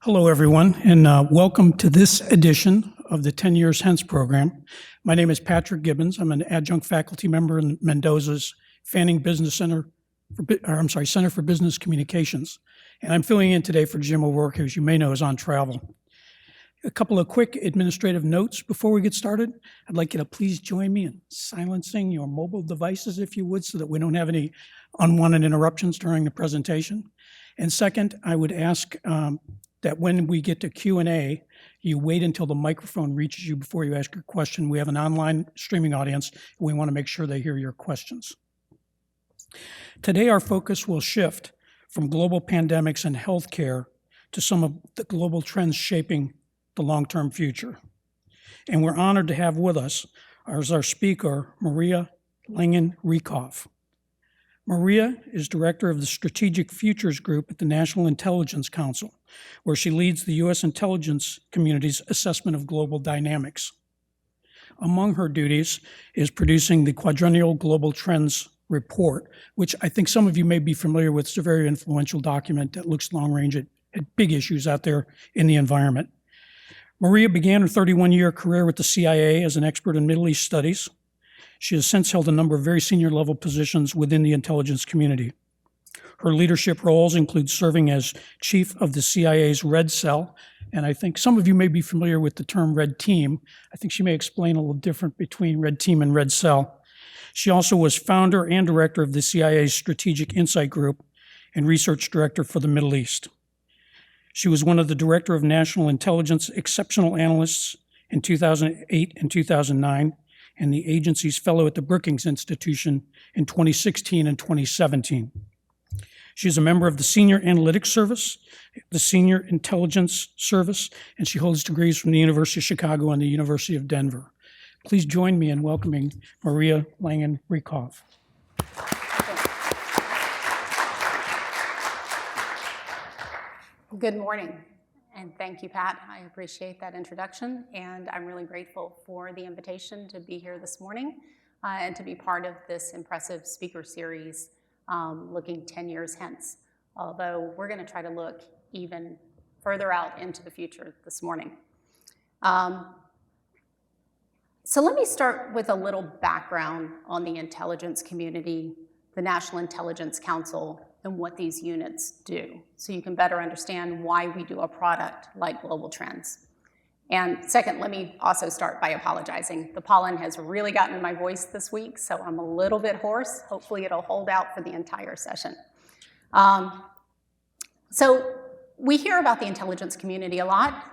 Hello, everyone, and welcome to this edition of the 10 Years Hence program. My name is Patrick Gibbons. I'm an adjunct faculty member in Mendoza's Fanning Business Center, Center for Business Communications. And I'm filling in today for Jim O'Rourke, who, as you may know, is on travel. A couple of quick administrative notes before we get started. I'd like you to please join me in silencing your mobile devices, if you would, so that we don't have any unwanted interruptions during the presentation. And second, I would ask that when we get to Q&A, you wait until the microphone reaches you before you ask your question. We have an online streaming audience, and we want to make sure they hear your questions. Today, our focus will shift from global pandemics and healthcare to some of the global trends shaping the long-term future. And we're honored to have with us as our speaker, Maria Langan-Riekhof. Maria is director of the Strategic Futures Group at the National Intelligence Council, where she leads the U.S. intelligence community's assessment of global dynamics. Among her duties is producing the quadrennial Global Trends Report, which I think some of you may be familiar with. It's a very influential document that looks long-range at big issues out there in the environment. Maria began her 31-year career with the CIA as an expert in Middle East studies. She has since held a number of very senior level positions within the intelligence community. Her leadership roles include serving as chief of the CIA's Red Cell, and I think some of you may be familiar with the term Red Team. I think she may explain a little different between Red Team and Red Cell. She also was founder and director of the CIA's Strategic Insight Group and research director for the Middle East. She was one of the director of National Intelligence Exceptional Analysts in 2008 and 2009, and the agency's fellow at the Brookings Institution in 2016 and 2017. She is a member of the Senior Analytics Service, the Senior Intelligence Service, and she holds degrees from the University of Chicago and the University of Denver. Please join me in welcoming Maria Langan-Riekhof. Good morning, and thank you, Pat. I appreciate that introduction, and I'm really grateful for the invitation to be here this morning and to be part of this impressive speaker series looking 10 years hence, although we're going to try to look even further out into the future this morning. So let me start with a little background on the intelligence community, the National Intelligence Council, and what these units do, so you can better understand why we do a product like Global Trends. And second, let me also start by apologizing. The pollen has really gotten in my voice this week, so I'm a little bit hoarse. Hopefully it'll hold out for the entire session. So we hear about the intelligence community a lot,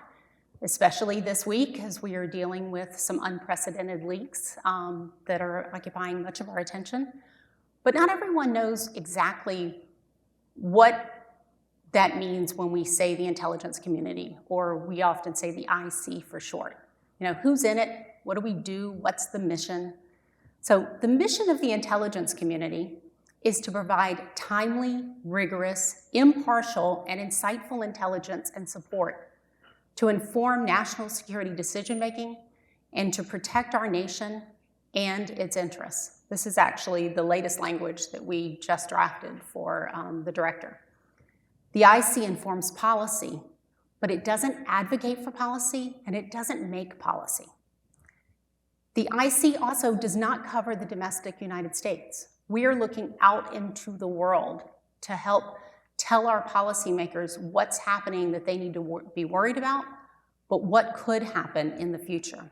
especially this week as we are dealing with some unprecedented leaks that are occupying much of our attention. But not everyone knows exactly what that means when we say the intelligence community, or we often say the IC for short. You know, who's in it? What do we do? What's the mission? So the mission of the intelligence community is to provide timely, rigorous, impartial, and insightful intelligence and support to inform national security decision-making and to protect our nation and its interests. This is actually the latest language that we just drafted for the director. The IC informs policy, but it doesn't advocate for policy and it doesn't make policy. The IC also does not cover the domestic United States. We are looking out into the world to help tell our policymakers what's happening that they need to be worried about, but what could happen in the future.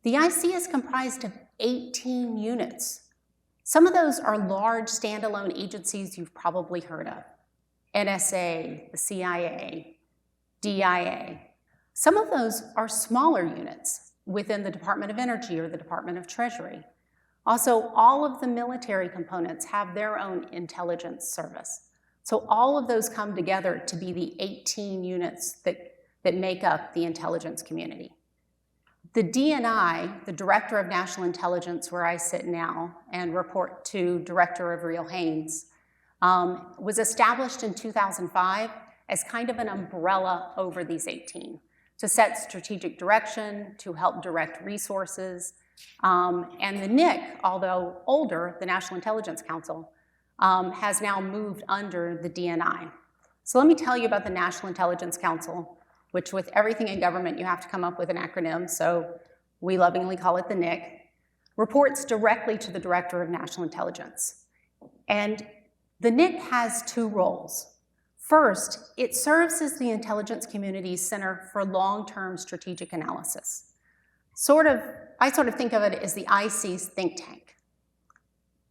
The IC is comprised of 18 units. Some of those are large standalone agencies you've probably heard of. NSA, the CIA, DIA. Some of those are smaller units within the Department of Energy or the Department of Treasury. Also, all of the military components have their own intelligence service. So all of those come together to be the 18 units that make up the intelligence community. The DNI, the Director of National Intelligence, where I sit now and report to Director Avril Haines, was established in 2005 as kind of an umbrella over these 18 to set strategic direction, to help direct resources. And the NIC, although older, the National Intelligence Council, has now moved under the DNI. So let me tell you about the National Intelligence Council, which with everything in government, you have to come up with an acronym, so we lovingly call it the NIC, reports directly to the Director of National Intelligence. And the NIC has two roles. First, it serves as the intelligence community's center for long-term strategic analysis. I sort of think of it as the IC's think tank.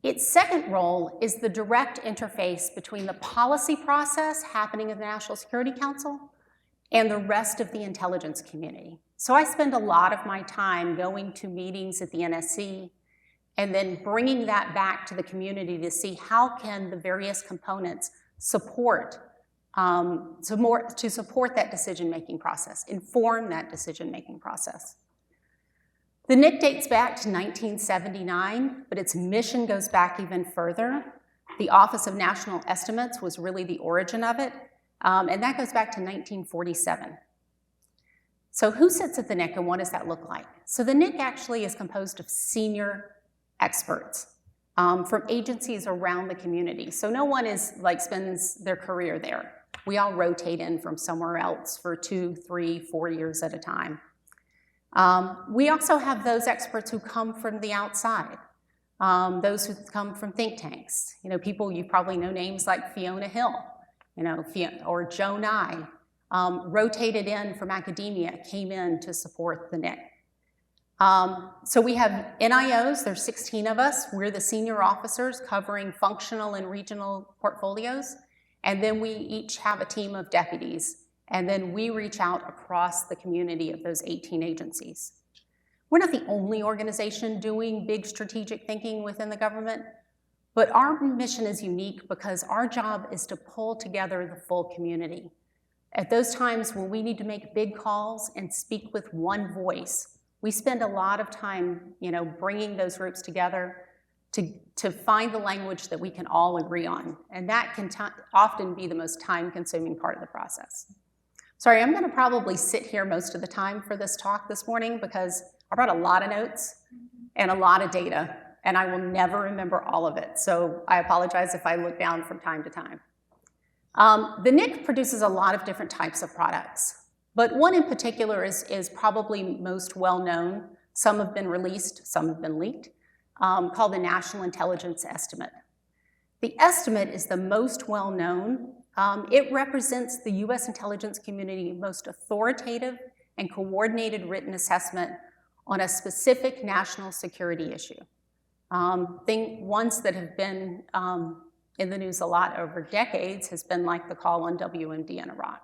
Its second role is the direct interface between the policy process happening in the National Security Council and the rest of the intelligence community. So I spend a lot of my time going to meetings at the NSC and then bringing that back to the community to see how can the various components support that decision-making process, inform that decision-making process. The NIC dates back to 1979, but its mission goes back even further. The Office of National Estimates was really the origin of it, and that goes back to 1947. So who sits at the NIC and what does that look like? So the NIC actually is composed of senior experts from agencies around the community. So no one spends their career there. We all rotate in from somewhere else for 2, 3, 4 years at a time. We also have those experts who come from the outside, those who come from think tanks. People you probably know names like Fiona Hill, or Joe Nye, rotated in from academia, came in to support the NIC. So we have NIOs, there's 16 of us. We're the senior officers covering functional and regional portfolios. And then we each have a team of deputies. And then we reach out across the community of those 18 agencies. We're not the only organization doing big strategic thinking within the government, but our mission is unique because our job is to pull together the full community. At those times when we need to make big calls and speak with one voice, we spend a lot of time, bringing those groups together to find the language that we can all agree on. And that can often be the most time-consuming part of the process. Sorry, I'm going to probably sit here most of the time for this talk this morning because I brought a lot of notes and a lot of data, and I will never remember all of it. So I apologize if I look down from time to time. The NIC produces a lot of different types of products, but one in particular is probably most well-known. Some have been released, some have been leaked, called the National Intelligence Estimate. The estimate is the most well-known. It represents the U.S. intelligence community's most authoritative and coordinated written assessment on a specific national security issue. Ones that have been in the news a lot over decades has been like the call on WMD in Iraq.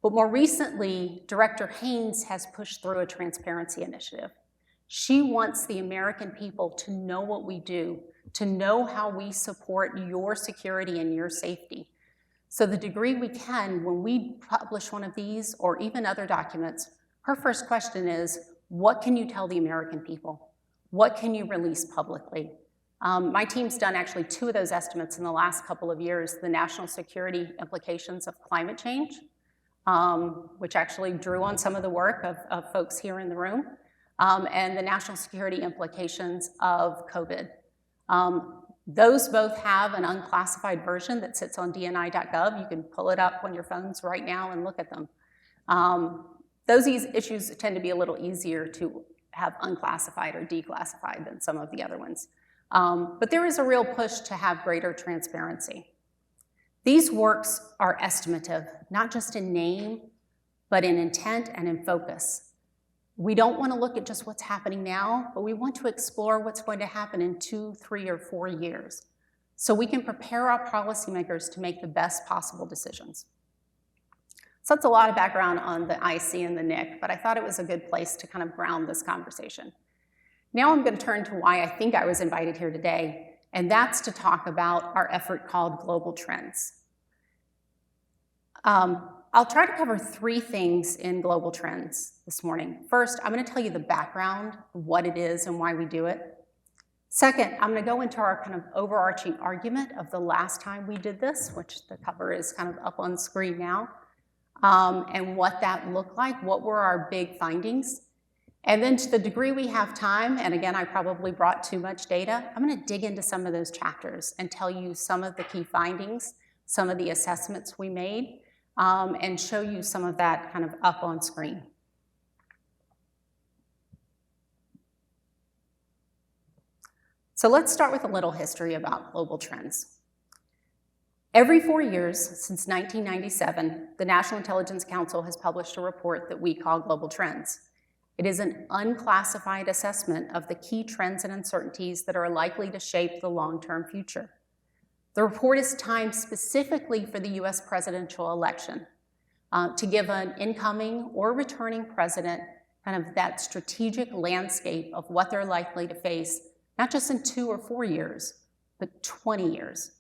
But more recently, Director Haynes has pushed through a transparency initiative. She wants the American people to know what we do, to know how we support your security and your safety. So the degree we can, when we publish one of these or even other documents, her first question is, what can you tell the American people? What can you release publicly? My team's done actually 2 of those estimates in the last couple of years, the national security implications of climate change, which actually drew on some of the work of folks here in the room, and the national security implications of COVID. Those both have an unclassified version that sits on dni.gov. You can pull it up on your phones right now and look at them. Those issues tend to be a little easier to have unclassified or declassified than some of the other ones. But there is a real push to have greater transparency. These works are estimative, not just in name, but in intent and in focus. We don't want to look at just what's happening now, but we want to explore what's going to happen in 2, 3, or 4 years, so we can prepare our policymakers to make the best possible decisions. So that's a lot of background on the IC and the NIC, but I thought it was a good place to kind of ground this conversation. Now I'm going to turn to why I think I was invited here today, and that's to talk about our effort called Global Trends. I'll try to cover 3 things in Global Trends this morning. First, I'm going to tell you the background of what it is and why we do it. Second, I'm going to go into our kind of overarching argument of the last time we did this, which the cover is kind of up on screen now, and what that looked like, what were our big findings. And then to the degree we have time, and again, I probably brought too much data, I'm going to dig into some of those chapters and tell you some of the key findings, some of the assessments we made and show you some of that kind of up on screen. So let's start with a little history about global trends. Every 4 years since 1997, the National Intelligence Council has published a report that we call Global Trends. It is an unclassified assessment of the key trends and uncertainties that are likely to shape the long-term future. The report is timed specifically for the US presidential election to give an incoming or returning president kind of that strategic landscape of what they're likely to face, not just in 2 or 4 years, but 20 years.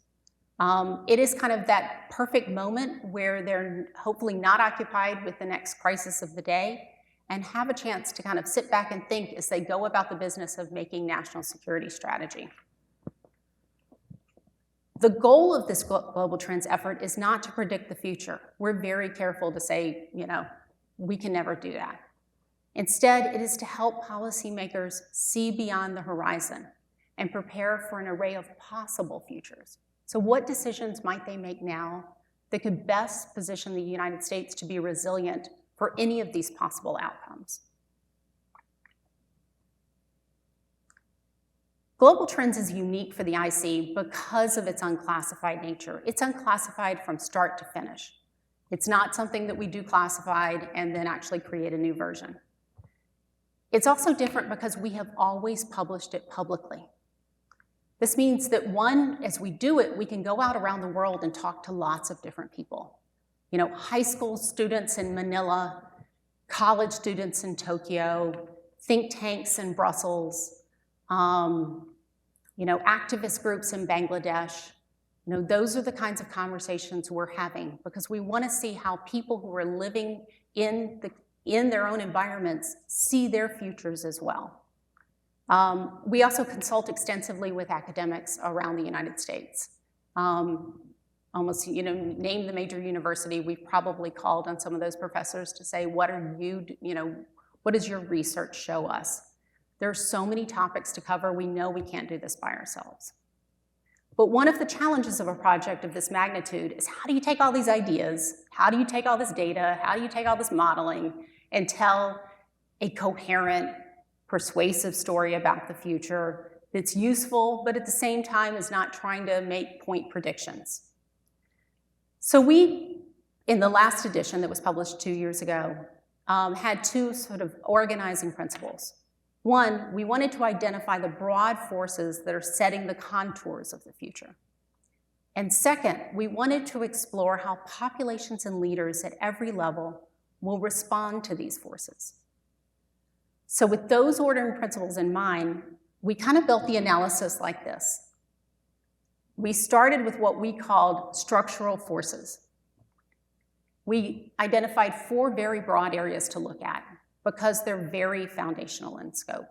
It is kind of that perfect moment where they're hopefully not occupied with the next crisis of the day and have a chance to kind of sit back and think as they go about the business of making national security strategy. The goal of this global trends effort is not to predict the future. We're very careful to say, we can never do that. Instead, it is to help policymakers see beyond the horizon and prepare for an array of possible futures. So what decisions might they make now that could best position the United States to be resilient for any of these possible outcomes? Global Trends is unique for the IC because of its unclassified nature. It's unclassified from start to finish. It's not something that we do classified and then actually create a new version. It's also different because we have always published it publicly. This means that one, as we do it, we can go out around the world and talk to lots of different people. High school students in Manila, college students in Tokyo, think tanks in Brussels, activist groups in Bangladesh. Those are the kinds of conversations we're having because we want to see how people who are living in their own environments see their futures as well. We also consult extensively with academics around the United States. Almost, name the major university, we've probably called on some of those professors to say, what does your research show us? There are so many topics to cover, we know we can't do this by ourselves. But one of the challenges of a project of this magnitude is how do you take all these ideas, how do you take all this data, how do you take all this modeling and tell a coherent, persuasive story about the future that's useful, but at the same time is not trying to make point predictions. So we, in the last edition that was published 2 years ago, had 2 sort of organizing principles. One, we wanted to identify the broad forces that are setting the contours of the future. And second, we wanted to explore how populations and leaders at every level will respond to these forces. So with those ordering principles in mind, we kind of built the analysis like this. We started with what we called structural forces. We identified 4 very broad areas to look at because they're very foundational in scope.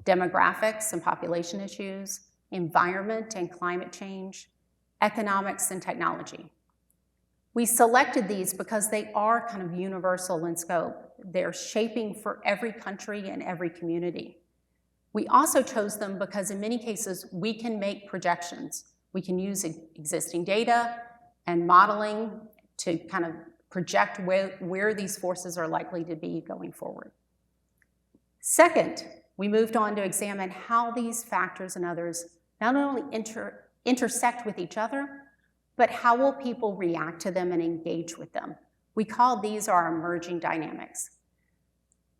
Demographics and population issues, environment and climate change, economics and technology. We selected these because they are kind of universal in scope. They're shaping for every country and every community. We also chose them because in many cases, we can make projections. We can use existing data and modeling to kind of project where these forces are likely to be going forward. Second, we moved on to examine how these factors and others not only intersect with each other, but how will people react to them and engage with them? We call these our emerging dynamics.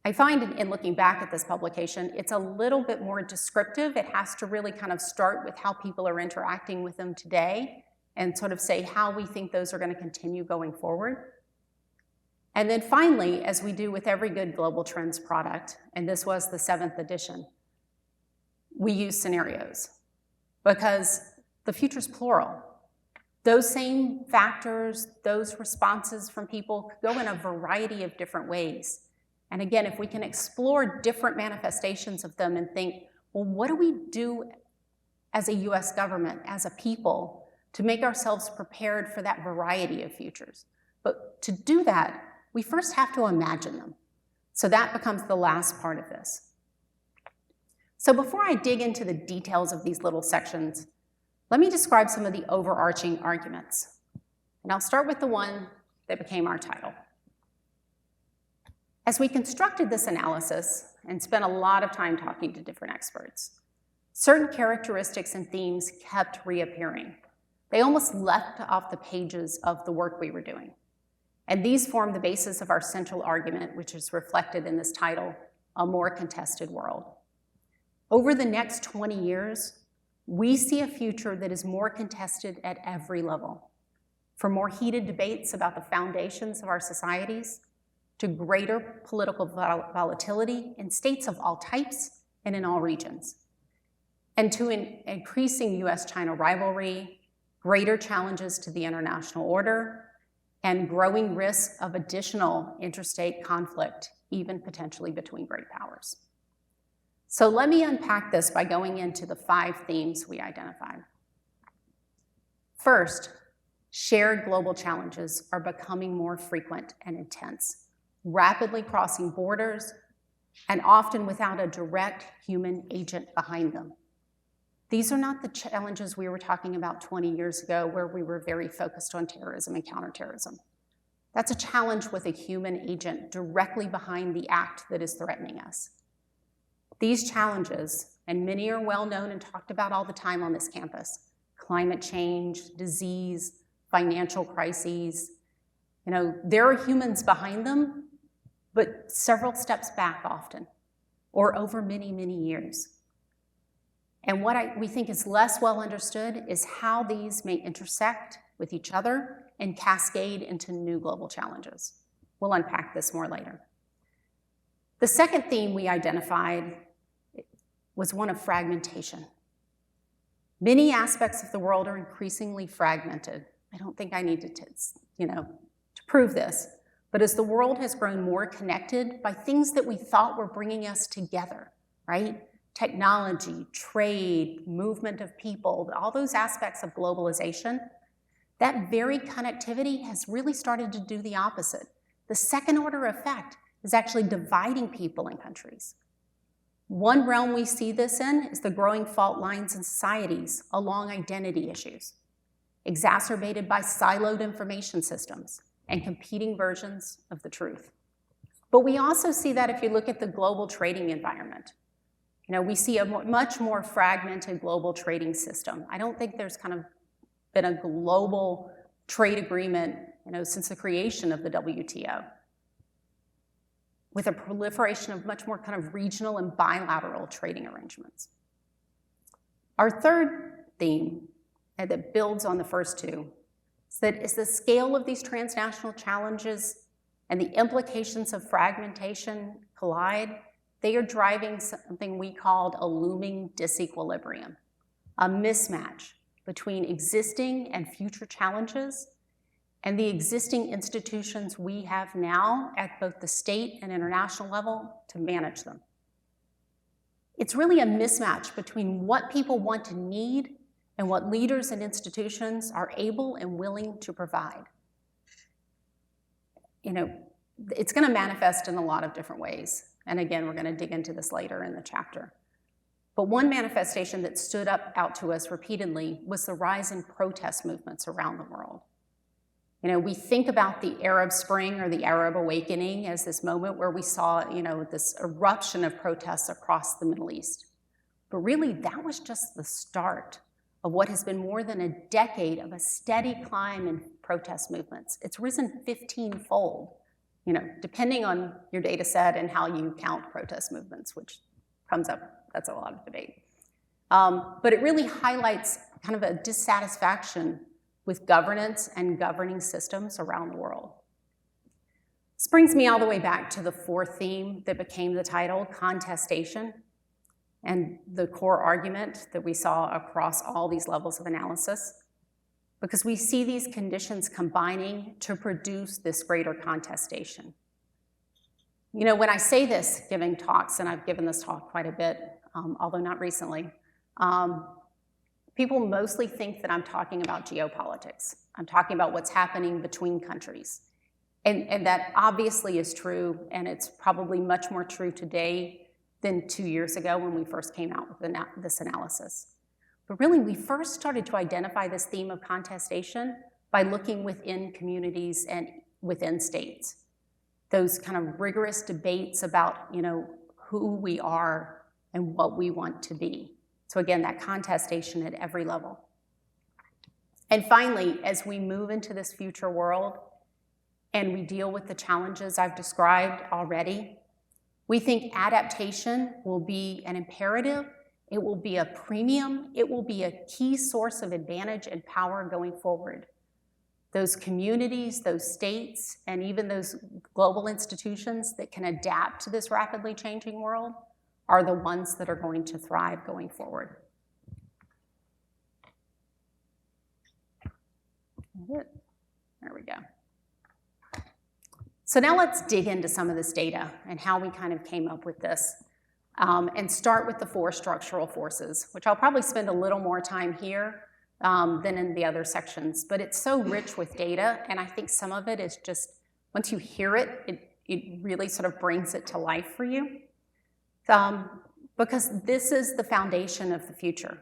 I find in looking back at this publication, it's a little bit more descriptive. It has to really kind of start with how people are interacting with them today and sort of say how we think those are going to continue going forward. And then finally, as we do with every good Global Trends product, and this was the 7th edition, we use scenarios because the future's plural. Those same factors, those responses from people could go in a variety of different ways. And again, if we can explore different manifestations of them and think, well, what do we do as a US government, as a people, to make ourselves prepared for that variety of futures? But to do that, we first have to imagine them. So that becomes the last part of this. So before I dig into the details of these little sections, let me describe some of the overarching arguments. And I'll start with the one that became our title. As we constructed this analysis and spent a lot of time talking to different experts, certain characteristics and themes kept reappearing. They almost leapt off the pages of the work we were doing. And these form the basis of our central argument, which is reflected in this title, A More Contested World. Over the next 20 years, we see a future that is more contested at every level, from more heated debates about the foundations of our societies to greater political volatility in states of all types and in all regions, and to an increasing US-China rivalry, greater challenges to the international order, and growing risk of additional interstate conflict, even potentially between great powers. So let me unpack this by going into the 5 themes we identified. First, shared global challenges are becoming more frequent and intense, rapidly crossing borders, and often without a direct human agent behind them. These are not the challenges we were talking about 20 years ago, where we were very focused on terrorism and counterterrorism. That's a challenge with a human agent directly behind the act that is threatening us. These challenges, and many are well known and talked about all the time on this campus: climate change, disease, financial crises. There are humans behind them, but several steps back often, or over many, many years. And what we think is less well understood is how these may intersect with each other and cascade into new global challenges. We'll unpack this more later. The second theme we identified was one of fragmentation. Many aspects of the world are increasingly fragmented. I don't think I need to prove this, but as the world has grown more connected by things that we thought were bringing us together, right? Technology, trade, movement of people, all those aspects of globalization, that very connectivity has really started to do the opposite. The second order effect is actually dividing people and countries. One realm we see this in is the growing fault lines in societies along identity issues, exacerbated by siloed information systems and competing versions of the truth. But we also see that if you look at the global trading environment. We see a much more fragmented global trading system. I don't think there's kind of been a global trade agreement, since the creation of the WTO, with a proliferation of much more kind of regional and bilateral trading arrangements. Our third theme, that builds on the first two, is that as the scale of these transnational challenges and the implications of fragmentation collide, they are driving something we called a looming disequilibrium, a mismatch between existing and future challenges and the existing institutions we have now at both the state and international level to manage them. It's really a mismatch between what people want to need and what leaders and institutions are able and willing to provide. It's going to manifest in a lot of different ways. And again, we're going to dig into this later in the chapter. But one manifestation that stood out to us repeatedly was the rise in protest movements around the world. We think about the Arab Spring or the Arab Awakening as this moment where we saw, this eruption of protests across the Middle East. But really, that was just the start of what has been more than a decade of a steady climb in protest movements. It's risen 15-fold, depending on your data set and how you count protest movements, which comes up, that's a lot of debate. But it really highlights kind of a dissatisfaction with governance and governing systems around the world. This brings me all the way back to the fourth theme that became the title, contestation, and the core argument that we saw across all these levels of analysis, because we see these conditions combining to produce this greater contestation. When I say this giving talks, and I've given this talk quite a bit, although not recently, people mostly think that I'm talking about geopolitics. I'm talking about what's happening between countries. And that obviously is true, and it's probably much more true today than 2 years ago when we first came out with this analysis. But really, we first started to identify this theme of contestation by looking within communities and within states. Those kind of rigorous debates about, who we are and what we want to be. So again, that contestation at every level. And finally, as we move into this future world and we deal with the challenges I've described already, we think adaptation will be an imperative, it will be a premium, it will be a key source of advantage and power going forward. Those communities, those states, and even those global institutions that can adapt to this rapidly changing world are the ones that are going to thrive going forward. There we go. So now let's dig into some of this data and how we kind of came up with this, and start with the 4 structural forces, which I'll probably spend a little more time here than in the other sections, but it's so rich with data, and I think some of it is just, once you hear it, it really sort of brings it to life for you, because this is the foundation of the future.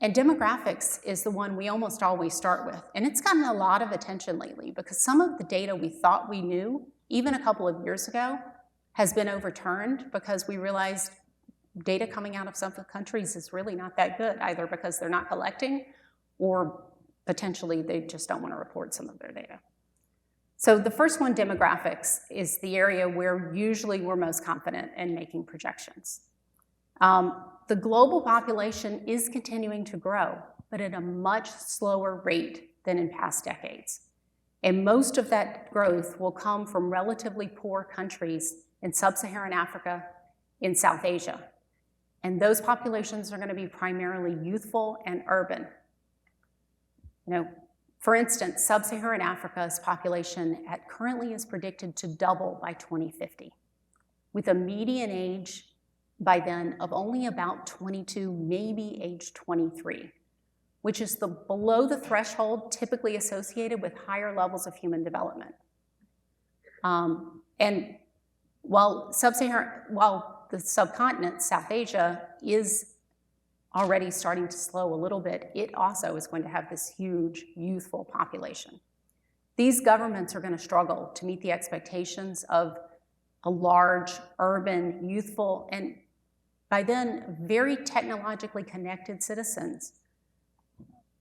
And demographics is the one we almost always start with, and it's gotten a lot of attention lately because some of the data we thought we knew, even a couple of years ago, has been overturned because we realized data coming out of some countries is really not that good, either because they're not collecting or potentially they just don't want to report some of their data. So the first one, demographics, is the area where usually we're most confident in making projections. The global population is continuing to grow, but at a much slower rate than in past decades. And most of that growth will come from relatively poor countries in sub-Saharan Africa, in South Asia. And those populations are going to be primarily youthful and urban. For instance, sub-Saharan Africa's population currently is predicted to double by 2050, with a median age by then of only about 22, maybe age 23, which is below the threshold typically associated with higher levels of human development. And while the subcontinent, South Asia, is already starting to slow a little bit, it also is going to have this huge youthful population. These governments are going to struggle to meet the expectations of a large, urban, youthful, and by then, very technologically connected citizens.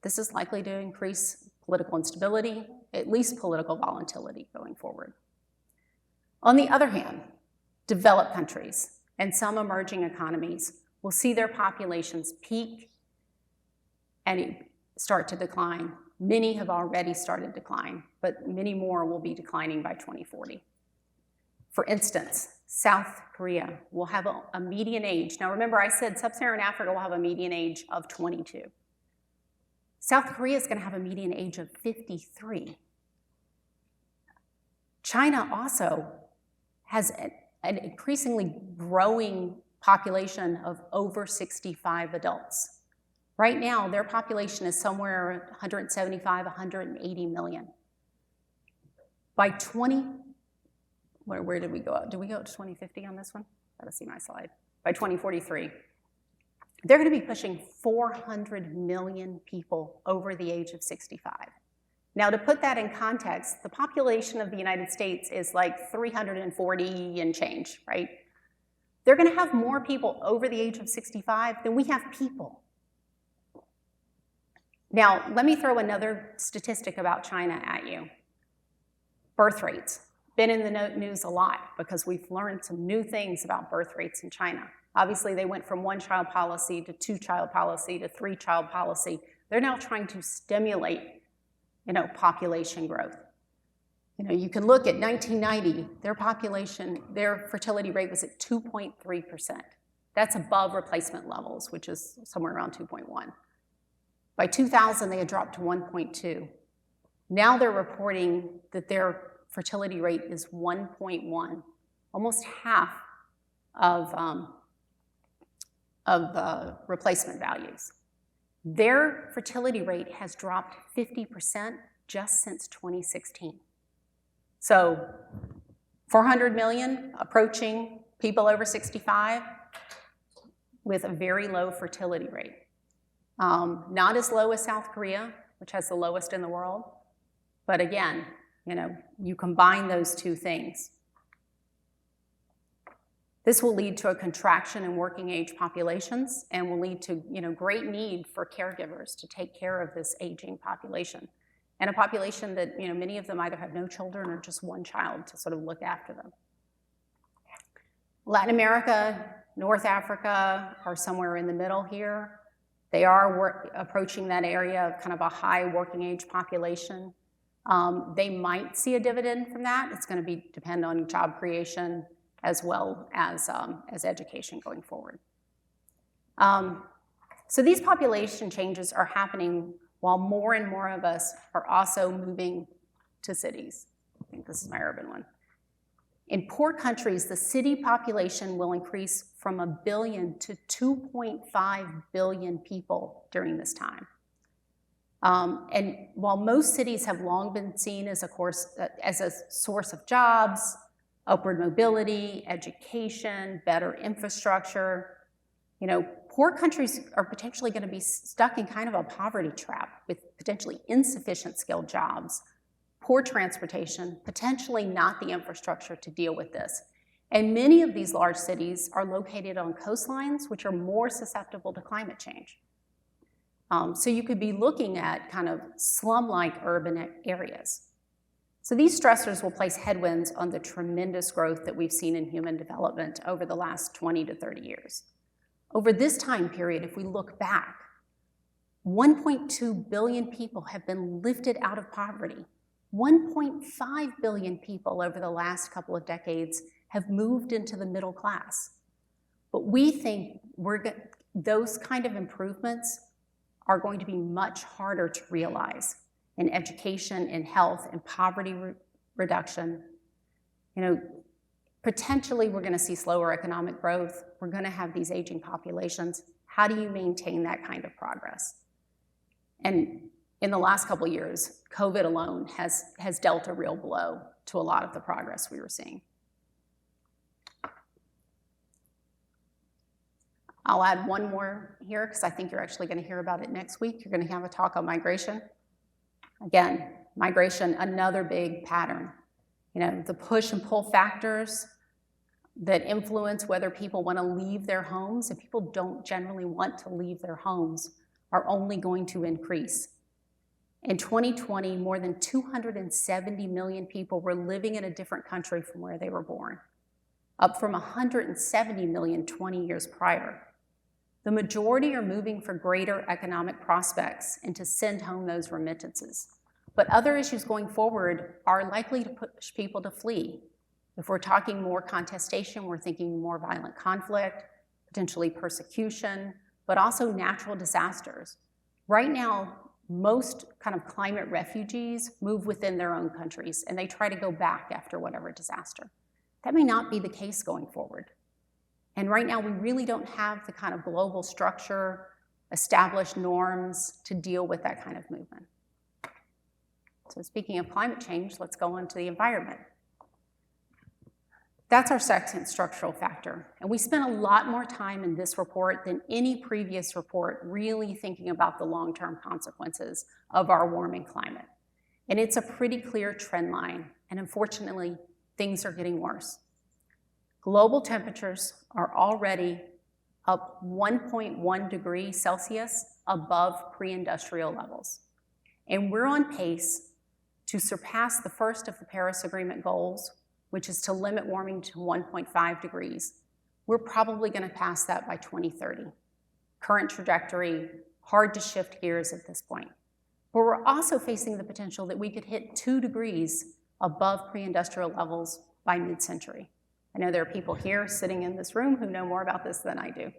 This is likely to increase political instability, at least political volatility going forward. On the other hand, developed countries and some emerging economies will see their populations peak and start to decline. Many have already started to decline, but many more will be declining by 2040. For instance, South Korea will have a median age. Now remember, I said sub-Saharan Africa will have a median age of 22. South Korea is going to have a median age of 53. China also has an increasingly growing population of over 65 adults. Right now, their population is somewhere 175, 180 million. By where did we go out? Did we go to 2050 on this one? Gotta see my slide. By 2043, they're gonna be pushing 400 million people over the age of 65. Now, to put that in context, the population of the United States is like 340 and change, right? They're gonna have more people over the age of 65 than we have people. Now, let me throw another statistic about China at you. Birth rates. Been in the news a lot because we've learned some new things about birth rates in China. Obviously, they went from 1-child policy to 2-child policy to 3-child policy. They're now trying to stimulate, population growth. You can look at 1990, their fertility rate was at 2.3%. That's above replacement levels, which is somewhere around 2.1. By 2000, they had dropped to 1.2. Now they're reporting that their fertility rate is 1.1, almost half of the replacement values. Their fertility rate has dropped 50% just since 2016. So 400 million approaching people over 65 with a very low fertility rate. Not as low as South Korea, which has the lowest in the world. But again, you combine those two things. This will lead to a contraction in working age populations and will lead to great need for caregivers to take care of this aging population. And a population that many of them either have no children or just one child to sort of look after them. Latin America, North Africa are somewhere in the middle here. They are approaching that area of kind of a high working age population. They might see a dividend from that. It's going to depend on job creation as well as education going forward. So these population changes are happening while more and more of us are also moving to cities. I think this is my urban one. In poor countries, the city population will increase from 1 billion to 2.5 billion people during this time. And while most cities have long been seen as a source of jobs, upward mobility, education, better infrastructure, poor countries are potentially going to be stuck in kind of a poverty trap with potentially insufficient skilled jobs, poor transportation, potentially not the infrastructure to deal with this. And many of these large cities are located on coastlines, which are more susceptible to climate change. So you could be looking at kind of slum-like urban areas. So these stressors will place headwinds on the tremendous growth that we've seen in human development over the last 20 to 30 years. Over this time period, if we look back, 1.2 billion people have been lifted out of poverty. 1.5 billion people over the last couple of decades have moved into the middle class. But we think those kind of improvements are going to be much harder to realize in education, in health, in poverty reduction. Potentially we're going to see slower economic growth. We're going to have these aging populations. How do you maintain that kind of progress? And in the last couple of years, COVID alone has dealt a real blow to a lot of the progress we were seeing. I'll add one more here because I think you're actually going to hear about it next week. You're going to have a talk on migration. Again, migration, another big pattern. The push and pull factors that influence whether people want to leave their homes, and people don't generally want to leave their homes, are only going to increase. In 2020, more than 270 million people were living in a different country from where they were born, up from 170 million 20 years prior. The majority are moving for greater economic prospects and to send home those remittances. But other issues going forward are likely to push people to flee. If we're talking more contestation, we're thinking more violent conflict, potentially persecution, but also natural disasters. Right now, most kind of climate refugees move within their own countries and they try to go back after whatever disaster. That may not be the case going forward. And right now, we really don't have the kind of global structure, established norms to deal with that kind of movement. So speaking of climate change, let's go on to the environment. That's our second structural factor. And we spent a lot more time in this report than any previous report really thinking about the long-term consequences of our warming climate. And it's a pretty clear trend line. And unfortunately, things are getting worse. Global temperatures are already up 1.1 degrees Celsius above pre-industrial levels. And we're on pace to surpass the first of the Paris Agreement goals, which is to limit warming to 1.5 degrees. We're probably going to pass that by 2030. Current trajectory, hard to shift gears at this point. But we're also facing the potential that we could hit 2 degrees above pre-industrial levels by mid-century. I know there are people here sitting in this room who know more about this than I do.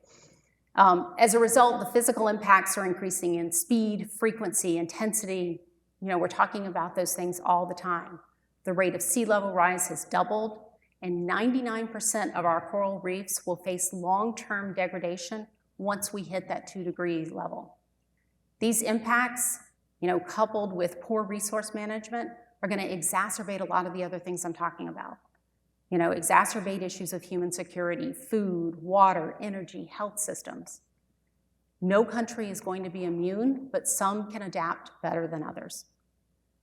As a result, the physical impacts are increasing in speed, frequency, intensity. We're talking about those things all the time. The rate of sea level rise has doubled, and 99% of our coral reefs will face long-term degradation once we hit that 2 degree level. These impacts, coupled with poor resource management, are going to exacerbate a lot of the other things I'm talking about. Exacerbate issues of human security, food, water, energy, health systems. No country is going to be immune, but some can adapt better than others.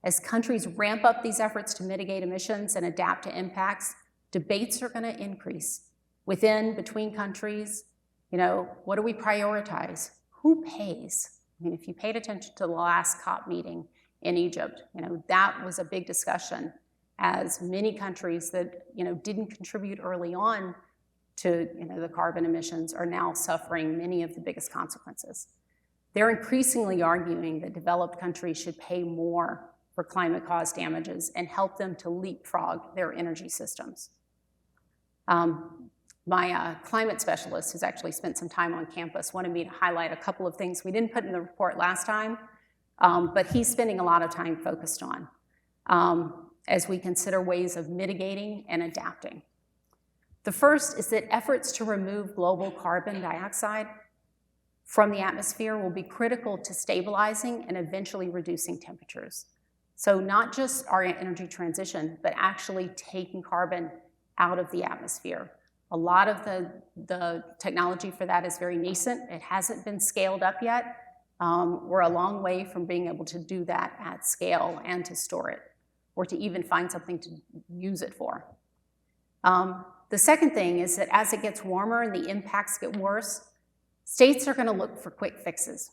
As countries ramp up these efforts to mitigate emissions and adapt to impacts, debates are going to increase within, between countries. What do we prioritize? Who pays? I mean, if you paid attention to the last COP meeting in Egypt, that was a big discussion, as many countries that, didn't contribute early on to, the carbon emissions are now suffering many of the biggest consequences. They're increasingly arguing that developed countries should pay more for climate-caused damages and help them to leapfrog their energy systems. My climate specialist, who's actually spent some time on campus, wanted me to highlight a couple of things we didn't put in the report last time, but he's spending a lot of time focused on as we consider ways of mitigating and adapting. The first is that efforts to remove global carbon dioxide from the atmosphere will be critical to stabilizing and eventually reducing temperatures. So not just our energy transition, but actually taking carbon out of the atmosphere. A lot of the technology for that is very nascent. It hasn't been scaled up yet. We're a long way from being able to do that at scale and to store it, or to even find something to use it for. The second thing is that as it gets warmer and the impacts get worse, states are going to look for quick fixes.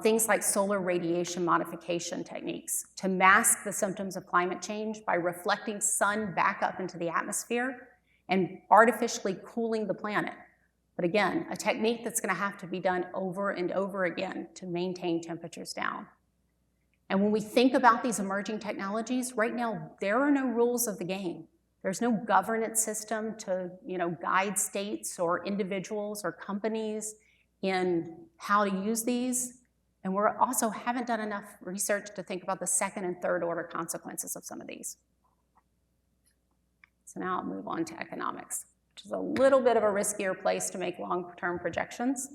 Things like solar radiation modification techniques to mask the symptoms of climate change by reflecting sun back up into the atmosphere and artificially cooling the planet. But again, a technique that's going to have to be done over and over again to maintain temperatures down. And when we think about these emerging technologies, right now, there are no rules of the game. There's no governance system to, guide states or individuals or companies in how to use these. And we also haven't done enough research to think about the second and third order consequences of some of these. So now I'll move on to economics, which is a little bit of a riskier place to make long-term projections,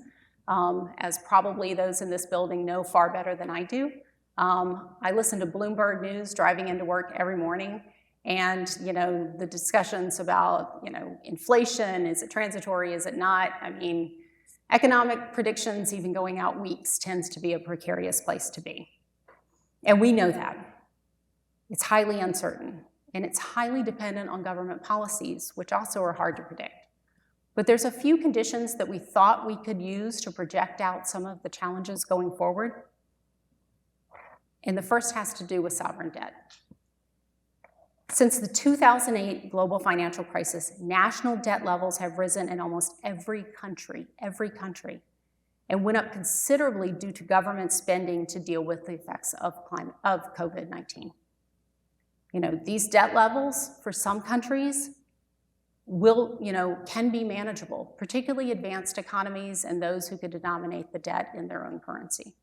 as probably those in this building know far better than I do. I listen to Bloomberg News driving into work every morning, and the discussions about inflation, is it transitory, is it not? I mean, economic predictions, even going out weeks, tends to be a precarious place to be. And we know that. It's highly uncertain, and it's highly dependent on government policies, which also are hard to predict. But there's a few conditions that we thought we could use to project out some of the challenges going forward. And the first has to do with sovereign debt. Since the 2008 global financial crisis, national debt levels have risen in almost every country, and went up considerably due to government spending to deal with the effects of COVID-19. These debt levels for some countries can be manageable, particularly advanced economies and those who could denominate the debt in their own currency.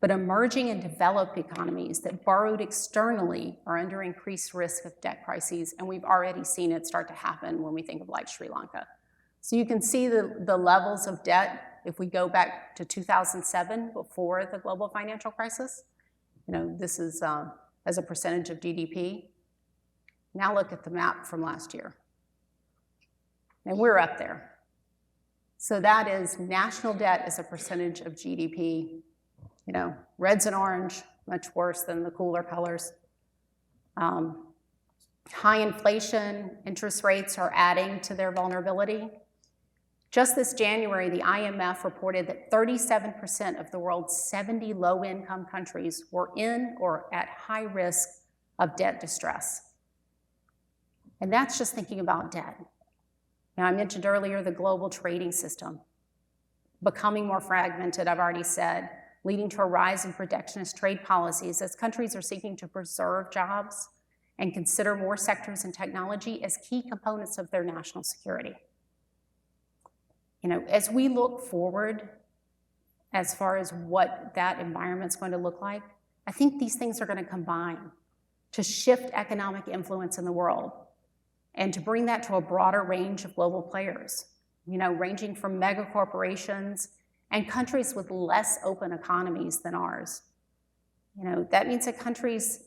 But emerging and developed economies that borrowed externally are under increased risk of debt crises, and we've already seen it start to happen when we think of like Sri Lanka. So you can see the levels of debt if we go back to 2007, before the global financial crisis. This is as a percentage of GDP. Now look at the map from last year. And we're up there. So that is national debt as a percentage of GDP. Reds and orange, much worse than the cooler colors. High inflation, interest rates are adding to their vulnerability. Just this January, the IMF reported that 37% of the world's 70 low-income countries were in or at high risk of debt distress. And that's just thinking about debt. Now, I mentioned earlier the global trading system becoming more fragmented, I've already said, leading to a rise in protectionist trade policies as countries are seeking to preserve jobs and consider more sectors and technology as key components of their national security. As we look forward, as far as what that environment's going to look like, I think these things are going to combine to shift economic influence in the world and to bring that to a broader range of global players, ranging from mega corporations and countries with less open economies than ours. That means that countries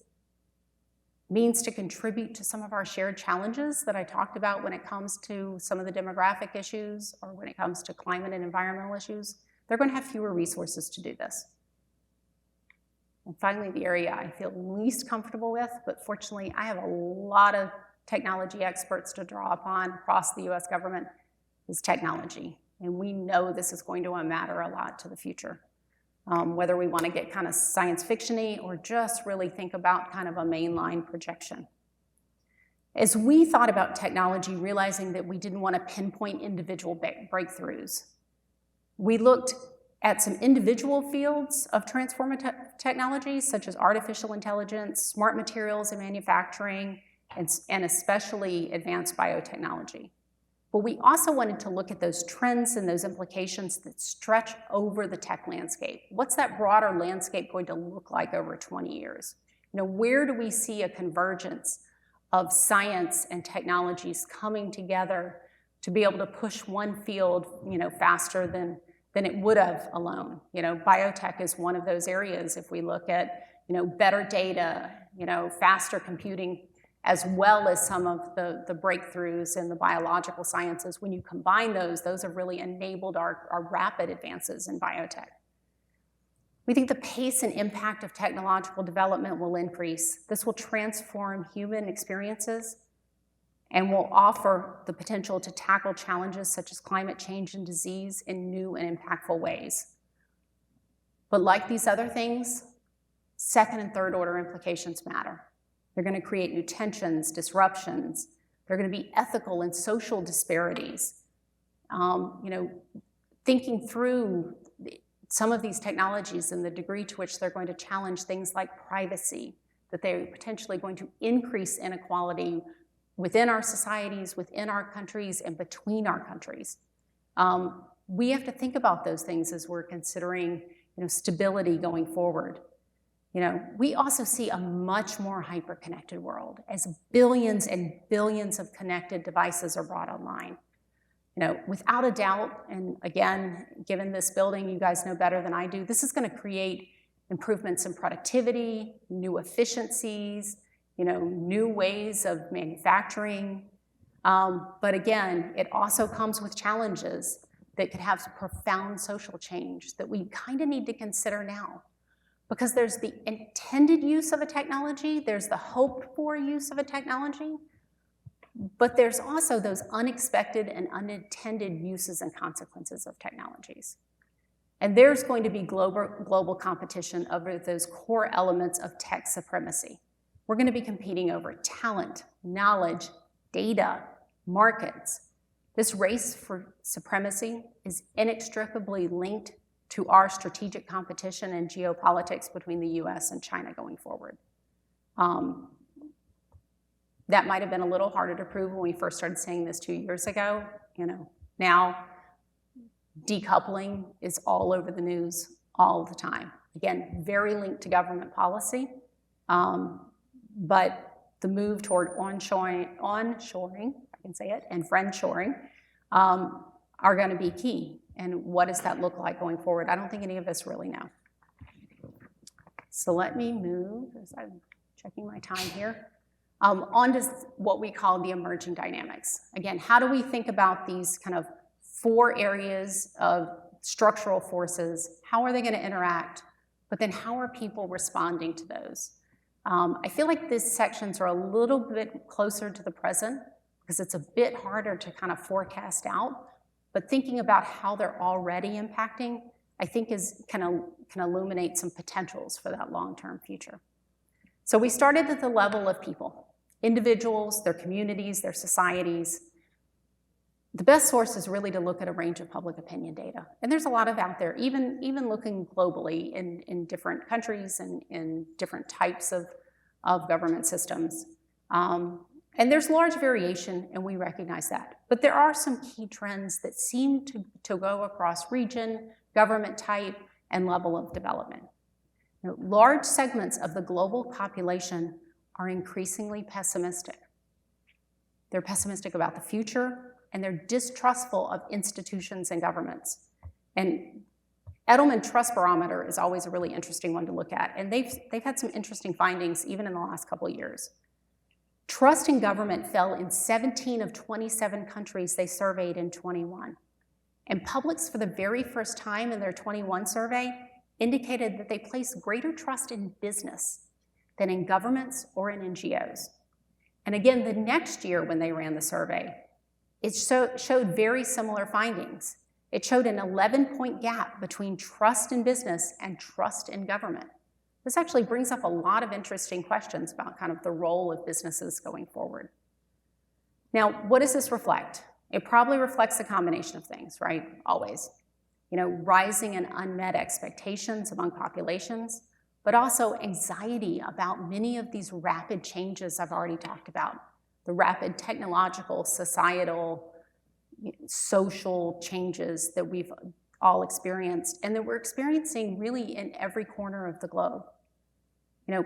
means to contribute to some of our shared challenges that I talked about when it comes to some of the demographic issues or when it comes to climate and environmental issues. they're going to have fewer resources to do this. And finally, the area I feel least comfortable with, but fortunately I have a lot of technology experts to draw upon across the US government, is technology. And we know this is going to matter a lot to the future. Whether we want to get kind of science fiction-y or just really think about kind of a mainline projection. As we thought about technology, realizing that we didn't want to pinpoint individual breakthroughs, we looked at some individual fields of transformative technologies, such as artificial intelligence, smart materials and manufacturing, and especially advanced biotechnology. But we also wanted to look at those trends and those implications that stretch over the tech landscape. What's that broader landscape going to look like over 20 years? You know, where do we see a convergence of science and technologies coming together to be able to push one field, you know, faster than it would have alone? You know, biotech is one of those areas. If we look at, you know, better data, you know, faster computing, as well as some of the breakthroughs in the biological sciences, when you combine those have really enabled our rapid advances in biotech. We think the pace and impact of technological development will increase. This will transform human experiences and will offer the potential to tackle challenges such as climate change and disease in new and impactful ways. But like these other things, second and third order implications matter. They're going to create new tensions, disruptions. They're going to be ethical and social disparities. You know, thinking through some of these technologies and the degree to which they're going to challenge things like privacy, that they're potentially going to increase inequality within our societies, within our countries, and between our countries. We have to think about those things as we're considering, you know, stability going forward. You know, we also see a much more hyper-connected world as billions and billions of connected devices are brought online. You know, without a doubt, and again, given this building, you guys know better than I do, this is going to create improvements in productivity, new efficiencies, you know, new ways of manufacturing. But again, it also comes with challenges that could have profound social change that we kind of need to consider now. Because there's the intended use of a technology, there's the hoped for use of a technology, but there's also those unexpected and unintended uses and consequences of technologies. And there's going to be global competition over those core elements of tech supremacy. We're going to be competing over talent, knowledge, data, markets. This race for supremacy is inextricably linked to our strategic competition and geopolitics between the US and China going forward. That might have been a little harder to prove when we first started saying this 2 years ago. You know, now decoupling is all over the news all the time. Again, very linked to government policy, but the move toward onshoring, I can say it, and friendshoring are going to be key. And what does that look like going forward? I don't think any of us really know. So let me move, as I'm checking my time here, on to what we call the emerging dynamics. Again, how do we think about these kind of 4 areas of structural forces? How are they going to interact? But then how are people responding to those? I feel like these sections are a little bit closer to the present because it's a bit harder to kind of forecast out. But thinking about how they're already impacting, I think can illuminate some potentials for that long-term future. So we started at the level of people, individuals, their communities, their societies. The best source is really to look at a range of public opinion data. And there's a lot of out there, even looking globally in different countries and in different types of government systems. And there's large variation, and we recognize that. But there are some key trends that seem to go across region, government type, and level of development. You know, large segments of the global population are increasingly pessimistic. They're pessimistic about the future, and they're distrustful of institutions and governments. And Edelman Trust Barometer is always a really interesting one to look at, and they've had some interesting findings even in the last couple of years. Trust in government fell in 17 of 27 countries they surveyed in 21. And publics, for the very first time in their 21 survey, indicated that they place greater trust in business than in governments or in NGOs. And again, the next year when they ran the survey, it showed very similar findings. It showed an 11-point gap between trust in business and trust in government. This actually brings up a lot of interesting questions about kind of the role of businesses going forward. Now, what does this reflect? It probably reflects a combination of things, right? Always. Rising and unmet expectations among populations, but also anxiety about many of these rapid changes I've already talked about. The rapid technological, societal, social changes that we've all experienced and that we're experiencing really in every corner of the globe.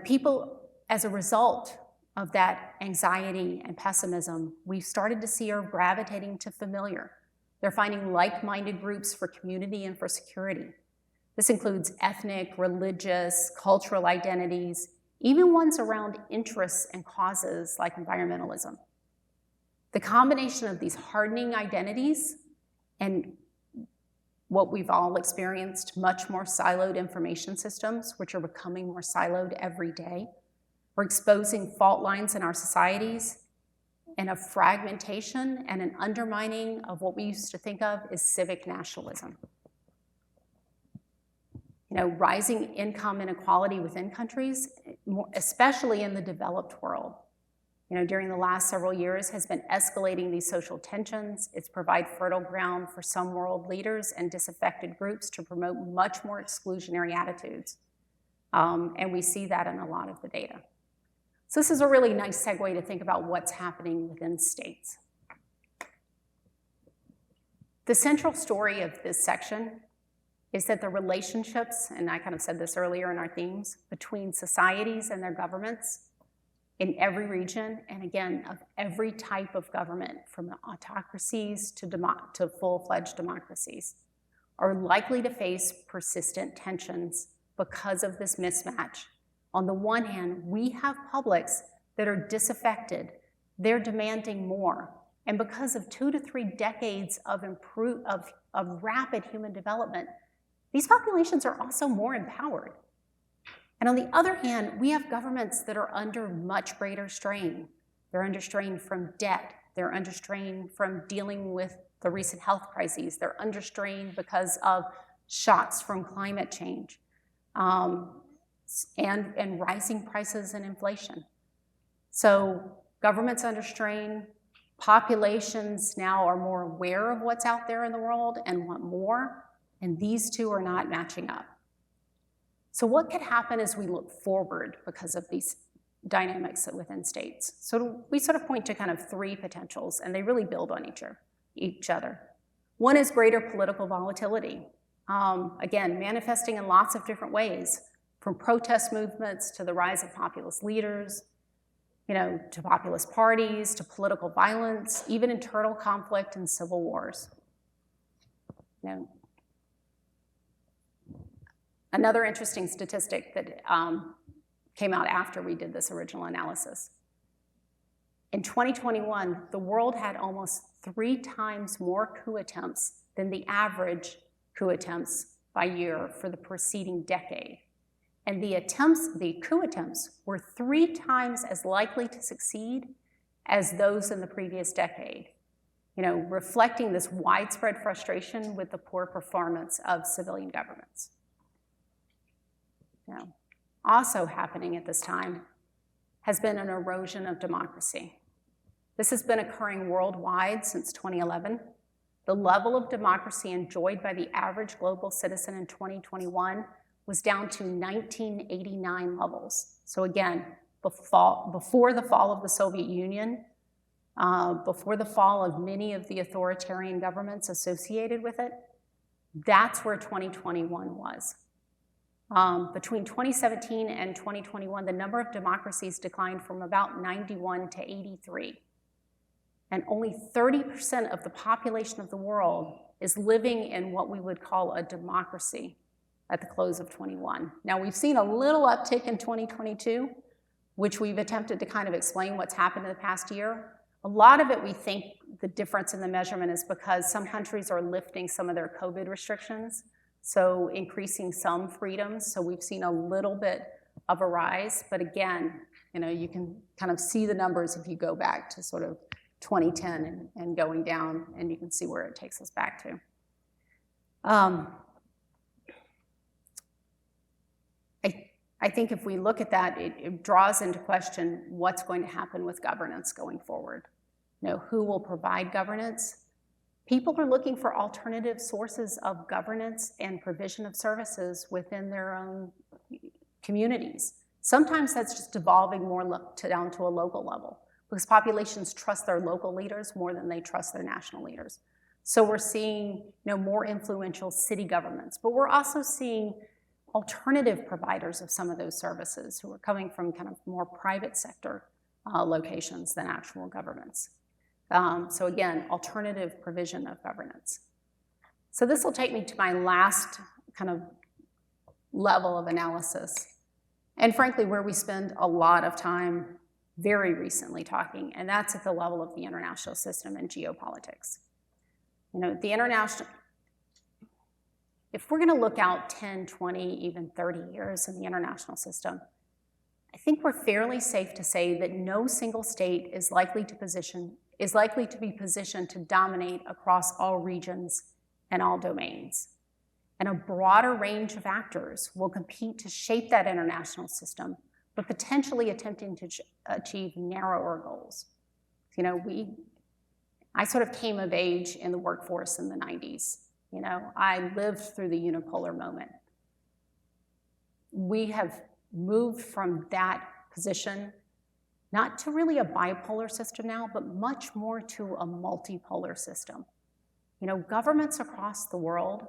People, as a result of that anxiety and pessimism, we've started to see are gravitating to familiar. They're finding like-minded groups for community and for security. This includes ethnic, religious, cultural identities, even ones around interests and causes like environmentalism. The combination of these hardening identities and what we've all experienced, much more siloed information systems, which are becoming more siloed every day, we're exposing fault lines in our societies and a fragmentation and an undermining of what we used to think of as civic nationalism. Rising income inequality within countries, especially in the developed world, during the last several years has been escalating these social tensions. It's provided fertile ground for some world leaders and disaffected groups to promote much more exclusionary attitudes. And we see that in a lot of the data. So this is a really nice segue to think about what's happening within states. The central story of this section is that the relationships, and I kind of said this earlier in our themes, between societies and their governments in every region, and again, of every type of government, from autocracies to full-fledged democracies, are likely to face persistent tensions because of this mismatch. On the one hand, we have publics that are disaffected. They're demanding more. And because of 2 to 3 decades of rapid human development, these populations are also more empowered. And on the other hand, we have governments that are under much greater strain. They're under strain from debt. They're under strain from dealing with the recent health crises. They're under strain because of shocks from climate change and rising prices and inflation. So governments under strain, populations now are more aware of what's out there in the world and want more, and these two are not matching up. So what could happen as we look forward because of these dynamics within states? So we sort of point to kind of 3 potentials, and they really build on each other. One is greater political volatility. Again, manifesting in lots of different ways, from protest movements to the rise of populist leaders, to populist parties, to political violence, even internal conflict and civil wars. Another interesting statistic that came out after we did this original analysis. In 2021, the world had almost 3 times more coup attempts than the average coup attempts by year for the preceding decade. And the coup attempts were 3 times as likely to succeed as those in the previous decade, reflecting this widespread frustration with the poor performance of civilian governments. Also happening at this time has been an erosion of democracy. This has been occurring worldwide since 2011. The level of democracy enjoyed by the average global citizen in 2021 was down to 1989 levels. So again, before the fall of the Soviet Union, before the fall of many of the authoritarian governments associated with it, that's where 2021 was. Between 2017 and 2021, the number of democracies declined from about 91 to 83. And only 30% of the population of the world is living in what we would call a democracy at the close of 21. Now, we've seen a little uptick in 2022, which we've attempted to kind of explain what's happened in the past year. A lot of it we think the difference in the measurement is because some countries are lifting some of their COVID restrictions, so increasing some freedoms. So we've seen a little bit of a rise, but again, you can kind of see the numbers if you go back to sort of 2010 and going down, and you can see where it takes us back to. I think if we look at that, it draws into question what's going to happen with governance going forward. Who will provide governance? People are looking for alternative sources of governance and provision of services within their own communities. Sometimes that's just evolving more down to a local level, because populations trust their local leaders more than they trust their national leaders. So we're seeing more influential city governments, but we're also seeing alternative providers of some of those services who are coming from kind of more private sector locations than actual governments. So again, alternative provision of governance. So this will take me to my last kind of level of analysis, and frankly, where we spend a lot of time very recently talking, and that's at the level of the international system and geopolitics. The international, if we're going to look out 10, 20, even 30 years in the international system, I think we're fairly safe to say that no single state is likely to be positioned to dominate across all regions and all domains. And a broader range of actors will compete to shape that international system, but potentially attempting to achieve narrower goals. I sort of came of age in the workforce in the 90s. I lived through the unipolar moment. We have moved from that position, not to really a bipolar system now, but much more to a multipolar system. Governments across the world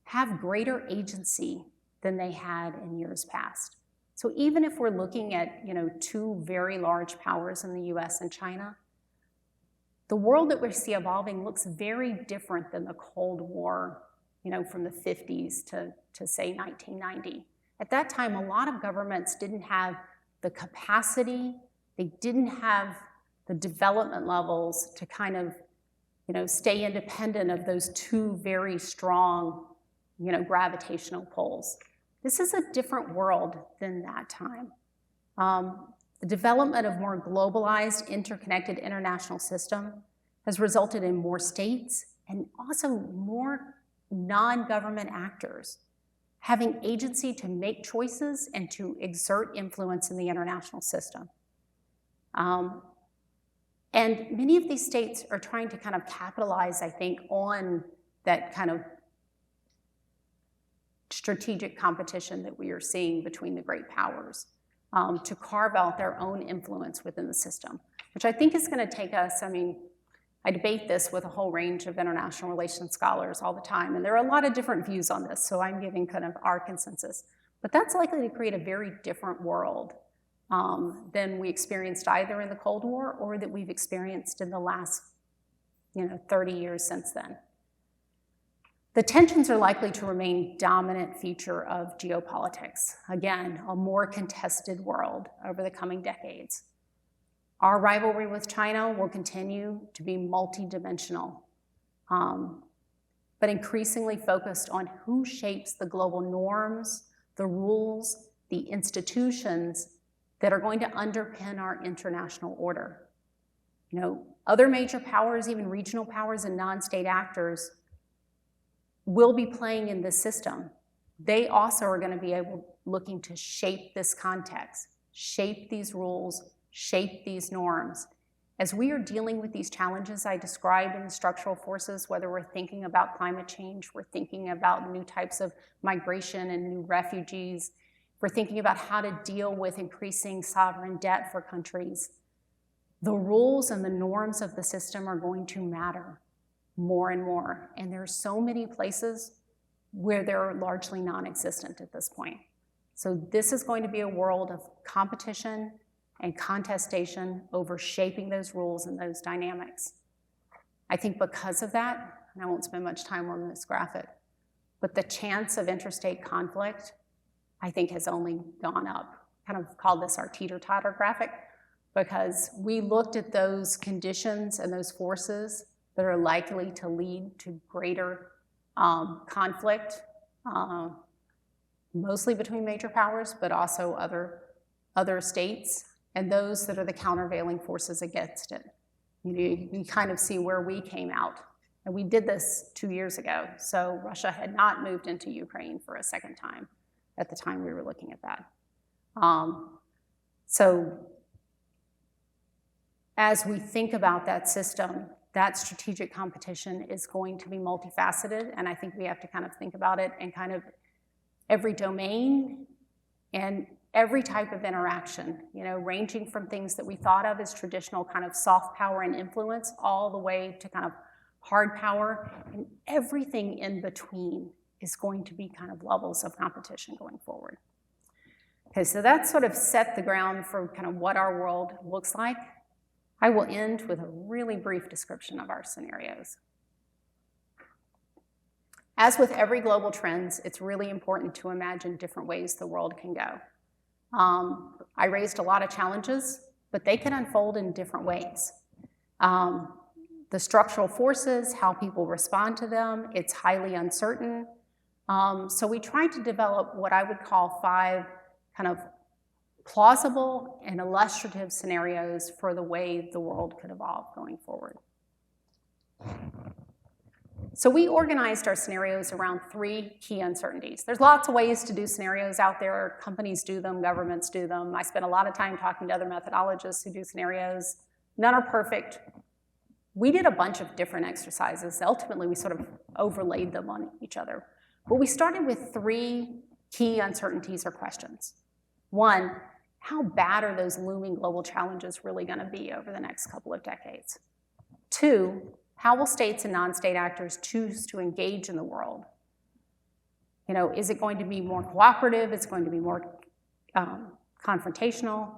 have greater agency than they had in years past. So even if we're looking at, two very large powers in the US and China, the world that we see evolving looks very different than the Cold War, from the 50s to say 1990. At that time, a lot of governments didn't have the capacity, they didn't have the development levels to kind of, stay independent of those two very strong, gravitational pulls. This is a different world than that time. The development of more globalized, interconnected international system has resulted in more states and also more non-government actors having agency to make choices and to exert influence in the international system. And many of these states are trying to kind of capitalize, I think, on that kind of strategic competition that we are seeing between the great powers. To carve out their own influence within the system, which I think is going to take us, I debate this with a whole range of international relations scholars all the time, and there are a lot of different views on this, so I'm giving kind of our consensus. But that's likely to create a very different world than we experienced either in the Cold War or that we've experienced in the last 30 years since then. The tensions are likely to remain a dominant feature of geopolitics. Again, a more contested world over the coming decades. Our rivalry with China will continue to be multidimensional, but increasingly focused on who shapes the global norms, the rules, the institutions that are going to underpin our international order. Other major powers, even regional powers and non-state actors, will be playing in this system. They also are going to be looking to shape this context, shape these rules, shape these norms. As we are dealing with these challenges I described in the structural forces, whether we're thinking about climate change, we're thinking about new types of migration and new refugees, we're thinking about how to deal with increasing sovereign debt for countries, the rules and the norms of the system are going to matter more and more. And there are so many places where they're largely non-existent at this point. So this is going to be a world of competition and contestation over shaping those rules and those dynamics. I think because of that, and I won't spend much time on this graphic, but the chance of interstate conflict, I think, has only gone up. Kind of called this our teeter-totter graphic, because we looked at those conditions and those forces that are likely to lead to greater conflict, mostly between major powers, but also other states, and those that are the countervailing forces against it. You kind of see where we came out. And we did this 2 years ago, so Russia had not moved into Ukraine for a second time at the time we were looking at that. So as we think about that system, that strategic competition is going to be multifaceted, and I think we have to kind of think about it in kind of every domain and every type of interaction, ranging from things that we thought of as traditional kind of soft power and influence all the way to kind of hard power, and everything in between is going to be kind of levels of competition going forward. Okay, so that sort of set the ground for kind of what our world looks like. I will end with a really brief description of our scenarios. As with every global trends, it's really important to imagine different ways the world can go. I raised a lot of challenges, but they can unfold in different ways. The structural forces, how people respond to them, it's highly uncertain. So we tried to develop what I would call 5 kind of plausible and illustrative scenarios for the way the world could evolve going forward. So we organized our scenarios around 3 key uncertainties. There's lots of ways to do scenarios out there. Companies do them, governments do them. I spent a lot of time talking to other methodologists who do scenarios. None are perfect. We did a bunch of different exercises. Ultimately, we sort of overlaid them on each other. But we started with 3 key uncertainties or questions. 1, how bad are those looming global challenges really going to be over the next couple of decades? 2, how will states and non-state actors choose to engage in the world? Is it going to be more cooperative? Is it going to be more confrontational?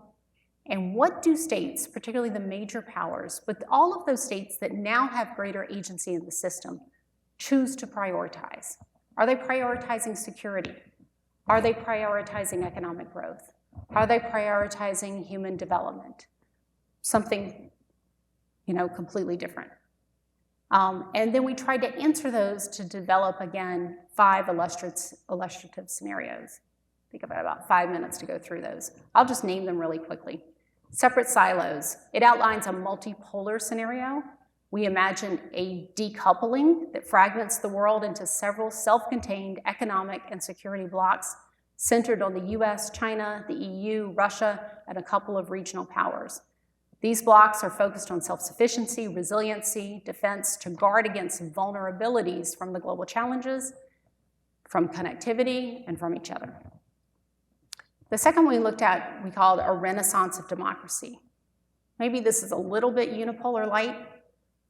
And what do states, particularly the major powers, but all of those states that now have greater agency in the system, choose to prioritize? Are they prioritizing security? Are they prioritizing economic growth? Are they prioritizing human development? Something, completely different. And then we tried to answer those to develop, again, 5 illustrative scenarios. I think I've got about 5 minutes to go through those. I'll just name them really quickly. Separate silos. It outlines a multipolar scenario. We imagine a decoupling that fragments the world into several self-contained economic and security blocks centered on the US, China, the EU, Russia, and a couple of regional powers. These blocks are focused on self-sufficiency, resiliency, defense to guard against vulnerabilities from the global challenges, from connectivity, and from each other. The second one we looked at, we called a renaissance of democracy. Maybe this is a little bit unipolar light.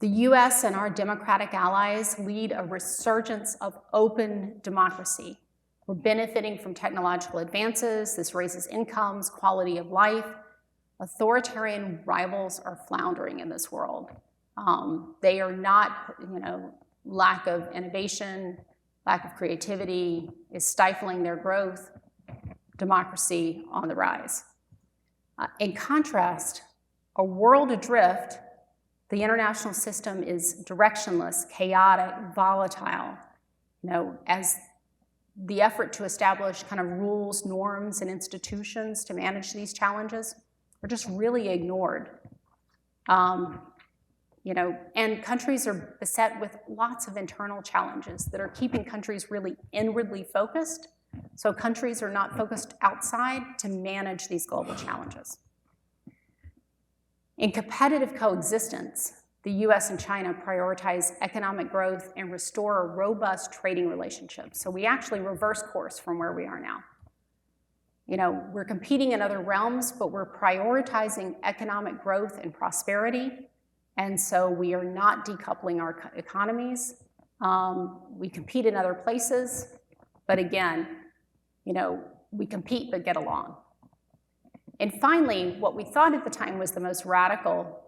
The US and our democratic allies lead a resurgence of open democracy. We're benefiting from technological advances. This raises incomes, quality of life. Authoritarian rivals are floundering in this world. They are not, lack of innovation, lack of creativity is stifling their growth. Democracy on the rise. In contrast, a world adrift, the international system is directionless, chaotic, volatile. As the effort to establish kind of rules, norms, and institutions to manage these challenges are just really ignored. And countries are beset with lots of internal challenges that are keeping countries really inwardly focused. So countries are not focused outside to manage these global challenges. In competitive coexistence, the US and China prioritize economic growth and restore a robust trading relationship. So we actually reverse course from where we are now. We're competing in other realms, but we're prioritizing economic growth and prosperity. And so we are not decoupling our economies. We compete in other places, but again, we compete but get along. And finally, what we thought at the time was the most radical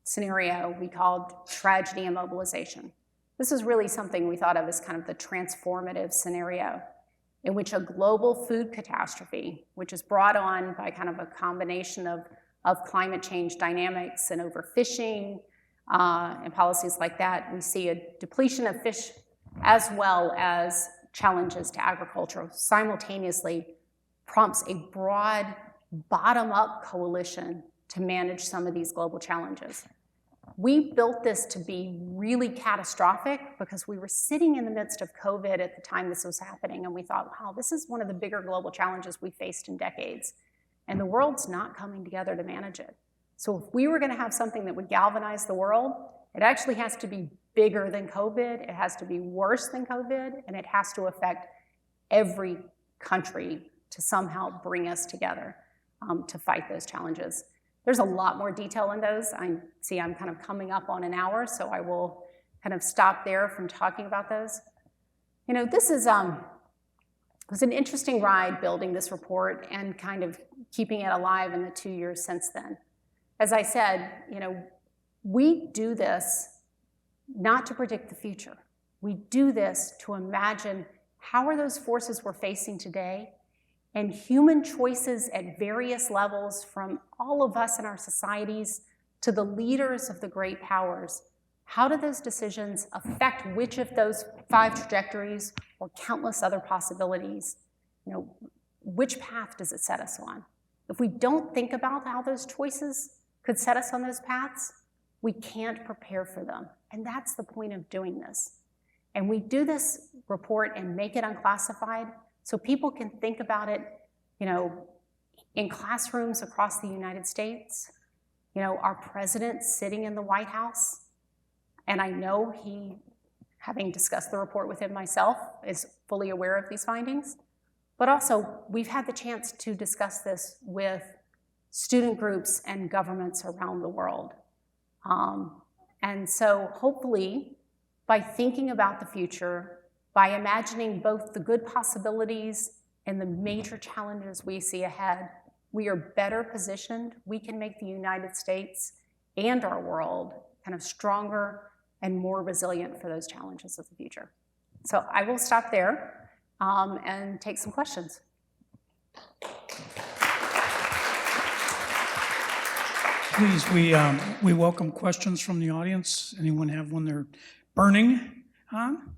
scenario we called tragedy and mobilization. This is really something we thought of as kind of the transformative scenario in which a global food catastrophe, which is brought on by kind of a combination of climate change dynamics and overfishing, and policies like that, we see a depletion of fish as well as challenges to agriculture simultaneously prompts a broad bottom-up coalition to manage some of these global challenges. We built this to be really catastrophic because we were sitting in the midst of COVID at the time this was happening, and we thought, wow, this is one of the bigger global challenges we faced in decades, and the world's not coming together to manage it. So if we were going to have something that would galvanize the world, it actually has to be bigger than COVID, it has to be worse than COVID, and it has to affect every country to somehow bring us together to fight those challenges. There's a lot more detail in those. I see I'm kind of coming up on an hour, so I will kind of stop there from talking about those. You know, this is was an interesting ride building this report and kind of keeping it alive in the 2 years since then. As I said, you know, we do this not to predict the future. We do this to imagine how are those forces we're facing today and human choices at various levels from all of us in our societies to the leaders of the great powers. How do those decisions affect which of those 5 trajectories or countless other possibilities? You know, which path does it set us on? If we don't think about how those choices could set us on those paths, we can't prepare for them. And that's the point of doing this. And we do this report and make it unclassified so people can think about it, you know, in classrooms across the United States. You know, our president sitting in the White House, and I know he, having discussed the report with him myself, is fully aware of these findings. But also, we've had the chance to discuss this with student groups and governments around the world. And so hopefully, by thinking about the future, by imagining both the good possibilities and the major challenges we see ahead, we are better positioned. We can make the United States and our world kind of stronger and more resilient for those challenges of the future. So I will stop there and take some questions. Please, we welcome questions from the audience. Anyone have one they're burning on?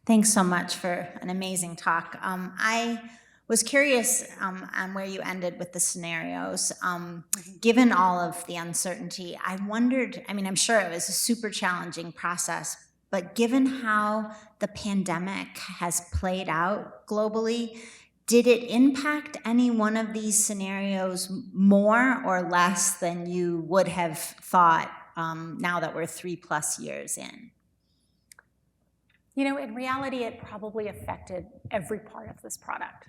Thanks so much for an amazing talk. I was curious on where you ended with the scenarios. Given all of the uncertainty, I wondered, I mean, I'm sure it was a super challenging process, but given how the pandemic has played out globally, did it impact any one of these scenarios more or less than you would have thought now that we're 3+ years in? You know, in reality, it probably affected every part of this product.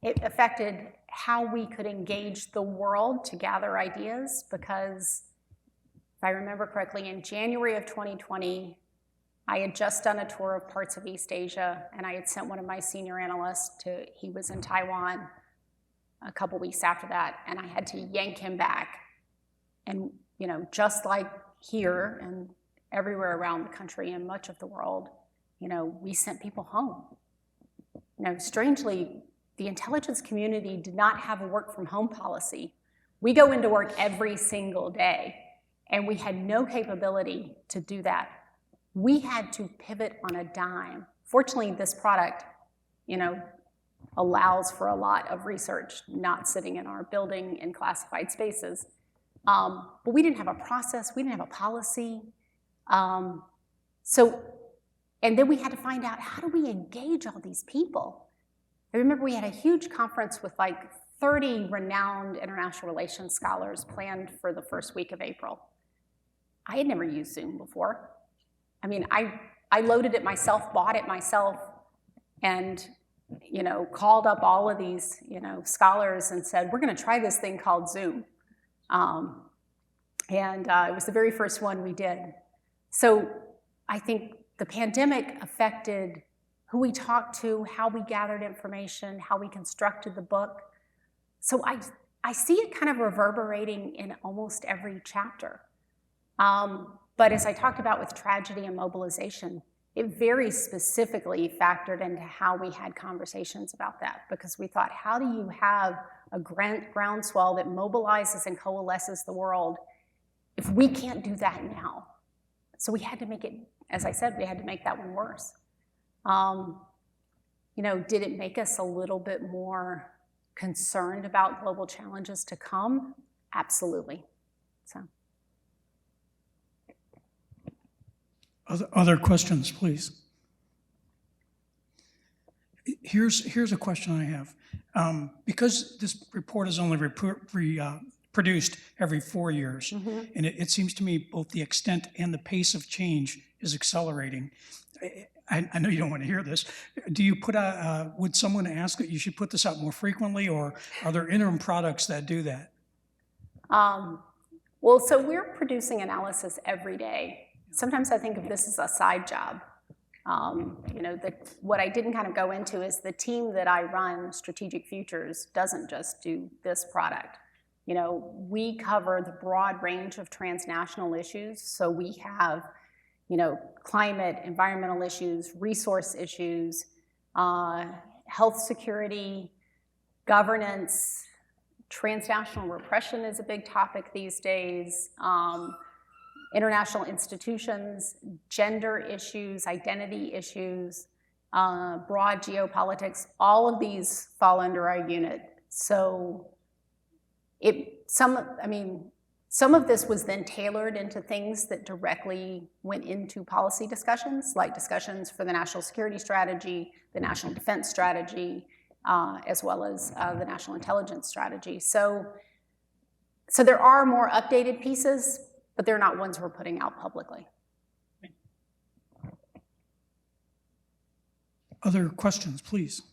It affected how we could engage the world to gather ideas because, if I remember correctly, in January of 2020, I had just done a tour of parts of East Asia, and I had sent one of my senior analysts he was in Taiwan a couple weeks after that, and I had to yank him back. And, you know, just like here and everywhere around the country and much of the world, you know, we sent people home. You know, strangely, the intelligence community did not have a work from home policy. We go into work every single day, and we had no capability to do that. We had to pivot on a dime. Fortunately, this product, you know, allows for a lot of research, not sitting in our building in classified spaces. But we didn't have a process, we didn't have a policy. And then we had to find out, how do we engage all these people? I remember we had a huge conference with like 30 renowned international relations scholars planned for the first week of April. I had never used Zoom before. I mean, I loaded it myself, bought it myself, and, you know, called up all of these, you know, scholars and said, we're gonna try this thing called Zoom. It was the very first one we did. So I think the pandemic affected who we talked to, how we gathered information, how we constructed the book. So I see it kind of reverberating in almost every chapter. But as I talked about with tragedy and mobilization, it very specifically factored into how we had conversations about that, because we thought, how do you have a groundswell that mobilizes and coalesces the world if we can't do that now, so we had to make it, as I said, we had to make that one worse. You know, did it make us a little bit more concerned about global challenges to come? Absolutely. So. Other questions, please. Here's a question I have. Because this report is only produced every 4 years, and it seems to me both the extent and the pace of change is accelerating. I know you don't want to hear this. Do you put would someone ask that you should put this out more frequently, or are there interim products that do that? Well, so we're producing analysis every day. Sometimes I think of this as a side job. You know, what I didn't kind of go into is the team that I run, Strategic Futures, doesn't just do this product. You know, we cover the broad range of transnational issues. So we have, you know, climate, environmental issues, resource issues, health security, governance, transnational repression is a big topic these days, international institutions, gender issues, identity issues, broad geopolitics, all of these fall under our unit. So some of this was then tailored into things that directly went into policy discussions, like discussions for the national security strategy, the national defense strategy, as well as the national intelligence strategy. So there are more updated pieces, but they're not ones we're putting out publicly. Other questions, please.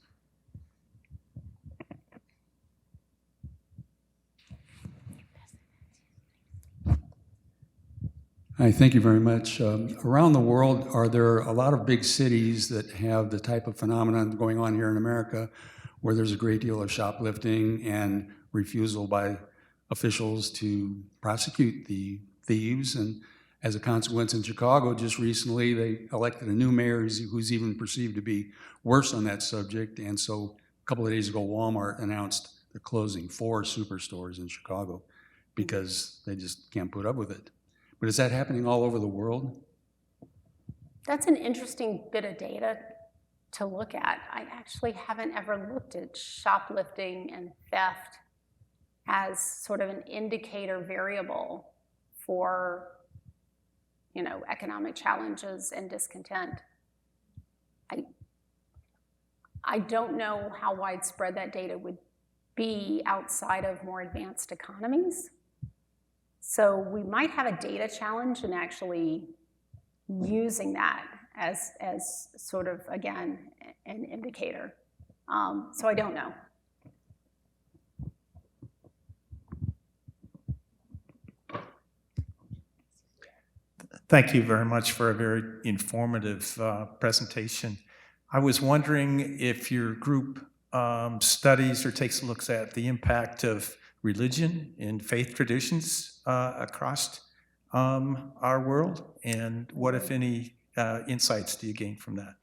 Hi, thank you very much. Around the world, are there a lot of big cities that have the type of phenomenon going on here in America where there's a great deal of shoplifting and refusal by officials to prosecute the thieves? And as a consequence, in Chicago, just recently, they elected a new mayor who's even perceived to be worse on that subject. And so a couple of days ago, Walmart announced they're closing 4 superstores in Chicago because they just can't put up with it. But is that happening all over the world? That's an interesting bit of data to look at. I actually haven't ever looked at shoplifting and theft as sort of an indicator variable for, you know, economic challenges and discontent. I don't know how widespread that data would be outside of more advanced economies. So we might have a data challenge in actually using that as sort of, again, an indicator. So I don't know. Thank you very much for a very informative presentation. I was wondering if your group studies or takes a look at the impact of religion and faith traditions across our world, and what, if any, insights do you gain from that?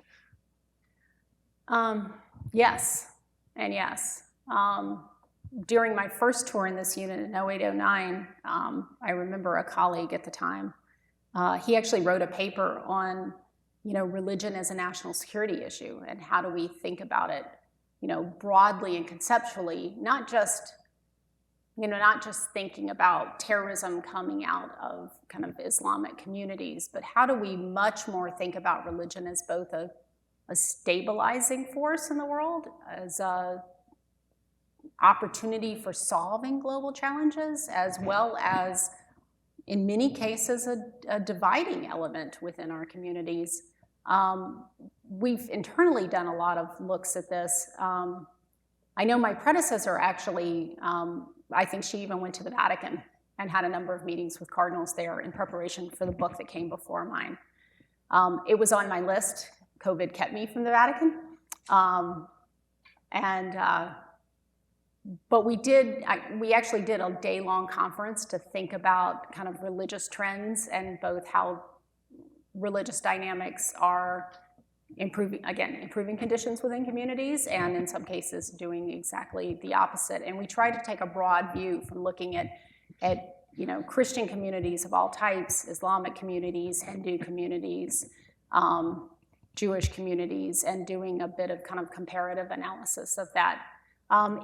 Yes, and yes. During my first tour in this unit in 08-09, I remember a colleague at the time, he actually wrote a paper on, you know, religion as a national security issue and how do we think about it, you know, broadly and conceptually, not just thinking about terrorism coming out of kind of Islamic communities, but how do we much more think about religion as both a stabilizing force in the world, as a opportunity for solving global challenges, as well as, in many cases, a dividing element within our communities. We've internally done a lot of looks at this. I know my predecessor actually, I think she even went to the Vatican and had a number of meetings with cardinals there in preparation for the book that came before mine. It was on my list. COVID kept me from the Vatican. But we actually did a day-long conference to think about kind of religious trends and both how religious dynamics are improving conditions within communities, and in some cases doing exactly the opposite. And we tried to take a broad view from looking at Christian communities of all types, Islamic communities, Hindu communities, Jewish communities, and doing a bit of kind of comparative analysis of that.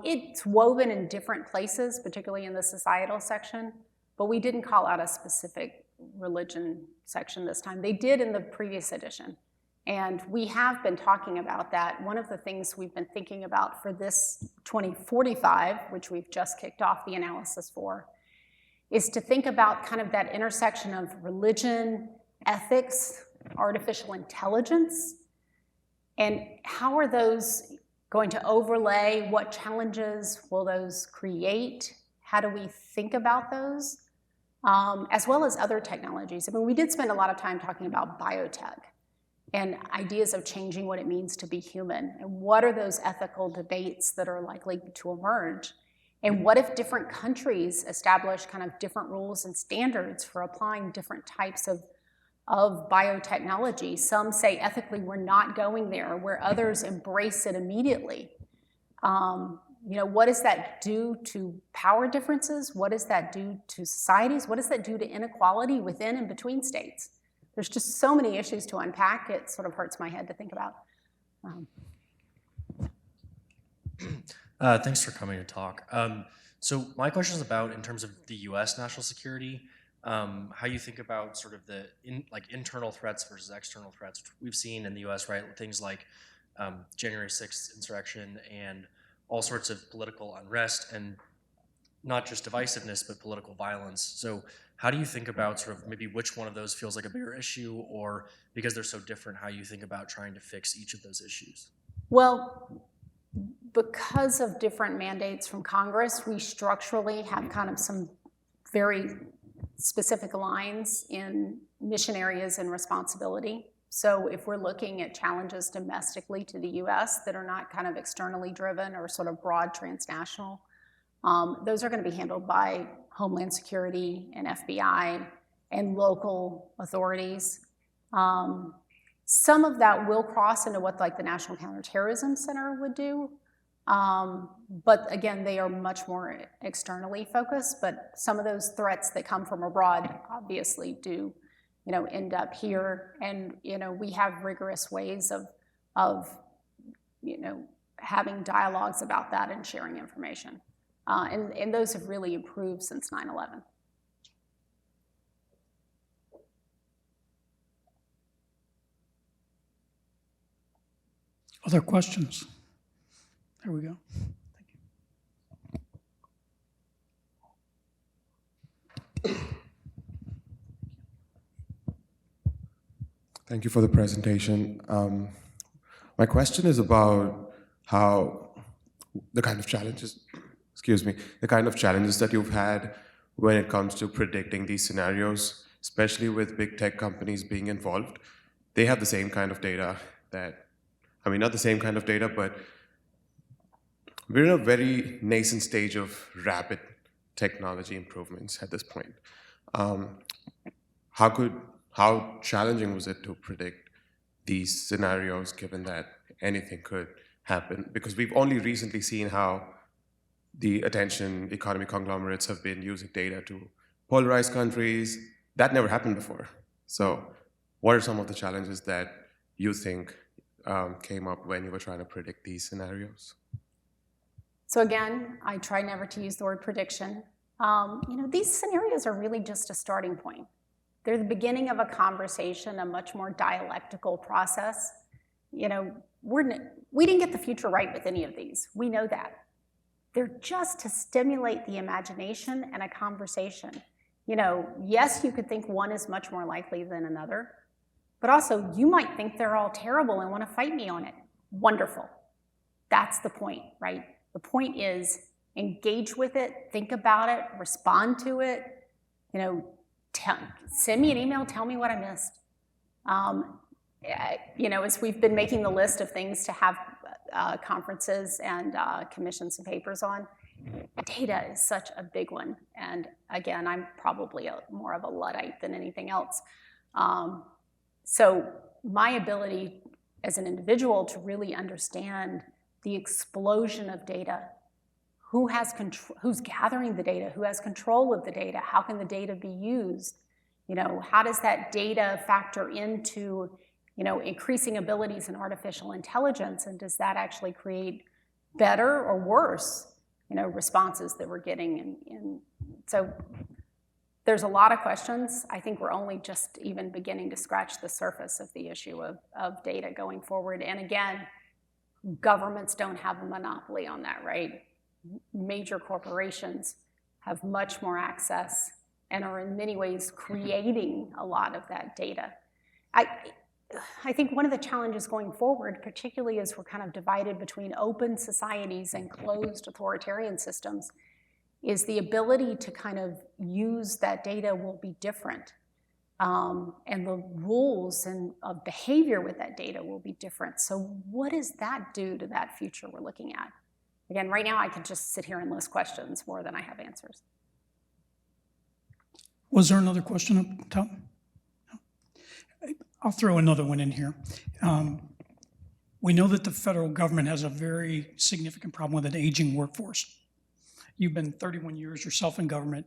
It's woven in different places, particularly in the societal section, but we didn't call out a specific religion section this time. They did in the previous edition. And we have been talking about that. One of the things we've been thinking about for this 2045, which we've just kicked off the analysis for, is to think about kind of that intersection of religion, ethics, artificial intelligence, and how are those going to overlay? What challenges will those create? How do we think about those? As well as other technologies. I mean, we did spend a lot of time talking about biotech and ideas of changing what it means to be human, and what are those ethical debates that are likely to emerge, and what if different countries establish kind of different rules and standards for applying different types of biotechnology. Some say ethically we're not going there, where others embrace it immediately. What does that do to power differences? What does that do to societies? What does that do to inequality within and between states? There's just so many issues to unpack, it sort of hurts my head to think about. Thanks for coming to talk. So my question is about, in terms of the U.S. national security, how you think about sort of the internal threats versus external threats. We've seen in the U.S., right, things like January 6th insurrection and all sorts of political unrest, and not just divisiveness, but political violence. So how do you think about sort of maybe which one of those feels like a bigger issue, or because they're so different, how you think about trying to fix each of those issues? Well, because of different mandates from Congress, we structurally have kind of some very specific lines in mission areas and responsibility. So if we're looking at challenges domestically to the US that are not kind of externally driven or sort of broad transnational, those are going to be handled by Homeland Security and FBI and local authorities. Some of that will cross into what like the National Counterterrorism Center would do. But again, they are much more externally focused, but some of those threats that come from abroad obviously do, end up here. And, we have rigorous ways of having dialogues about that and sharing information. And those have really improved since 9/11. Other questions? There we go. Thank you for the presentation. My question is about how the kind of challenges, the kind of challenges that you've had when it comes to predicting these scenarios, especially with big tech companies being involved. They have the same kind of data not the same kind of data, but we're in a very nascent stage of rapid technology improvements at this point. How challenging was it to predict these scenarios, given that anything could happen? Because we've only recently seen how the attention economy conglomerates have been using data to polarize countries. That never happened before. So what are some of the challenges that you think came up when you were trying to predict these scenarios? So again, I try never to use the word prediction. These scenarios are really just a starting point. They're the beginning of a conversation, a much more dialectical process. We didn't get the future right with any of these. We know that. They're just to stimulate the imagination and a conversation. Yes, you could think one is much more likely than another, but also you might think they're all terrible and want to fight me on it. Wonderful. That's the point, right? The point is engage with it, think about it, respond to it, send me an email, tell me what I missed. As we've been making the list of things to have conferences and commission some papers on, data is such a big one. And again, I'm probably more of a Luddite than anything else. So my ability as an individual to really understand the explosion of data, who's gathering the data, who has control of the data, how can the data be used? How does that data factor into, increasing abilities in artificial intelligence, and does that actually create better or worse, responses that we're getting? And so there's a lot of questions. I think we're only just even beginning to scratch the surface of the issue of data going forward. And again, governments don't have a monopoly on that, right? Major corporations have much more access and are in many ways creating a lot of that data. I think one of the challenges going forward, particularly as we're kind of divided between open societies and closed authoritarian systems, is the ability to kind of use that data will be different. And the rules of behavior with that data will be different. So what does that do to that future we're looking at? Again, right now I could just sit here and list questions more than I have answers. Was there another question up top? I'll throw another one in here. We know that the federal government has a very significant problem with an aging workforce. You've been 31 years yourself in government.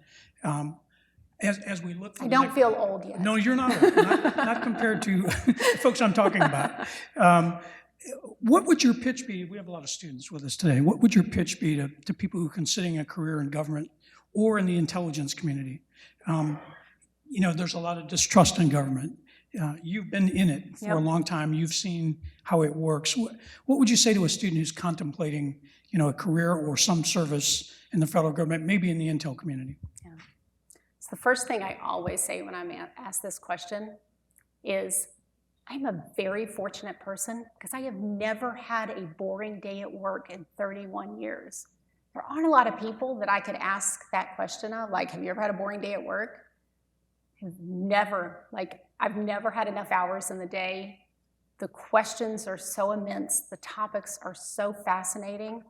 As we look for I don't feel old yet. No, you're not old, not compared to the folks I'm talking about. What would your pitch be? We have a lot of students with us today. What would your pitch be to people who are considering a career in government or in the intelligence community? There's a lot of distrust in government. You've been in it for a long time. You've seen how it works. What would you say to a student who's contemplating, a career or some service in the federal government, maybe in the intel community? Yeah. So the first thing I always say when I'm asked this question is, I'm a very fortunate person because I have never had a boring day at work in 31 years. There aren't a lot of people that I could ask that question of, like, have you ever had a boring day at work? I've never had enough hours in the day. The questions are so immense. The topics are so fascinating.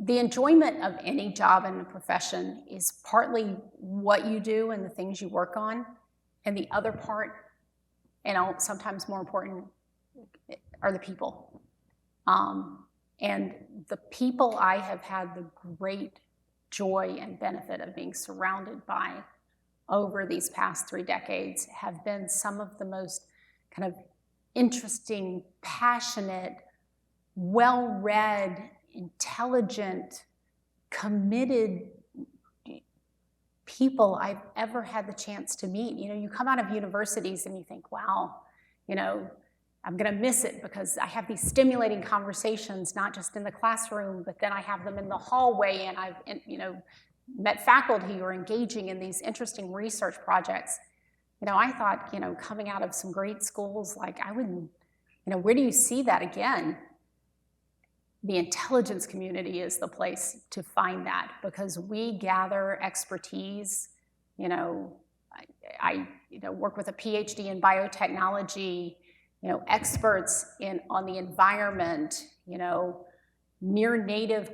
The enjoyment of any job and profession is partly what you do and the things you work on. And the other part, and sometimes more important, are the people. And the people I have had the great joy and benefit of being surrounded by over these past 3 decades have been some of the most kind of interesting, passionate, well-read, intelligent, committed people I've ever had the chance to meet. You come out of universities and you think, wow, I'm going to miss it because I have these stimulating conversations, not just in the classroom, but then I have them in the hallway, and I've met faculty who are engaging in these interesting research projects. I thought, coming out of some great schools, like I wouldn't, where do you see that again? The intelligence community is the place to find that because we gather expertise. I work with a PhD in biotechnology, experts on the environment, near native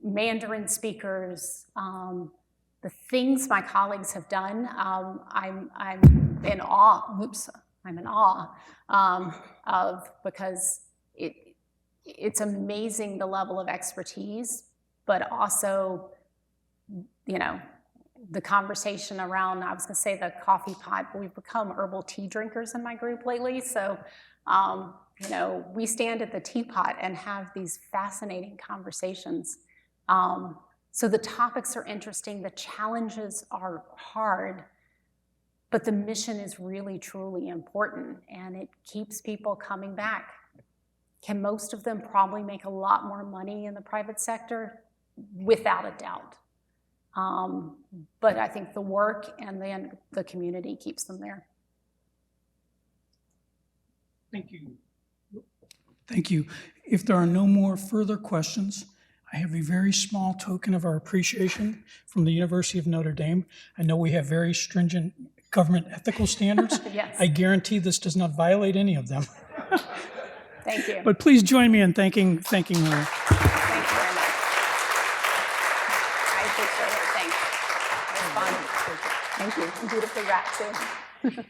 Mandarin speakers, the things my colleagues have done, I'm in awe. I'm in awe of, because it's amazing the level of expertise, but also, the conversation around, I was going to say the coffee pot, but we've become herbal tea drinkers in my group lately. So, we stand at the teapot and have these fascinating conversations. So the topics are interesting, the challenges are hard, but the mission is really, truly important, and it keeps people coming back. Can most of them probably make a lot more money in the private sector? Without a doubt. But I think the work and then the community keeps them there. Thank you. Thank you. If there are no more further questions, I have a very small token of our appreciation from the University of Notre Dame. I know we have very stringent government ethical standards. Yes. I guarantee this does not violate any of them. Thank you. But please join me in thanking her. Thank you very much. I appreciate it. Thanks. It was fun. Thank you. Beautifully wrapped too.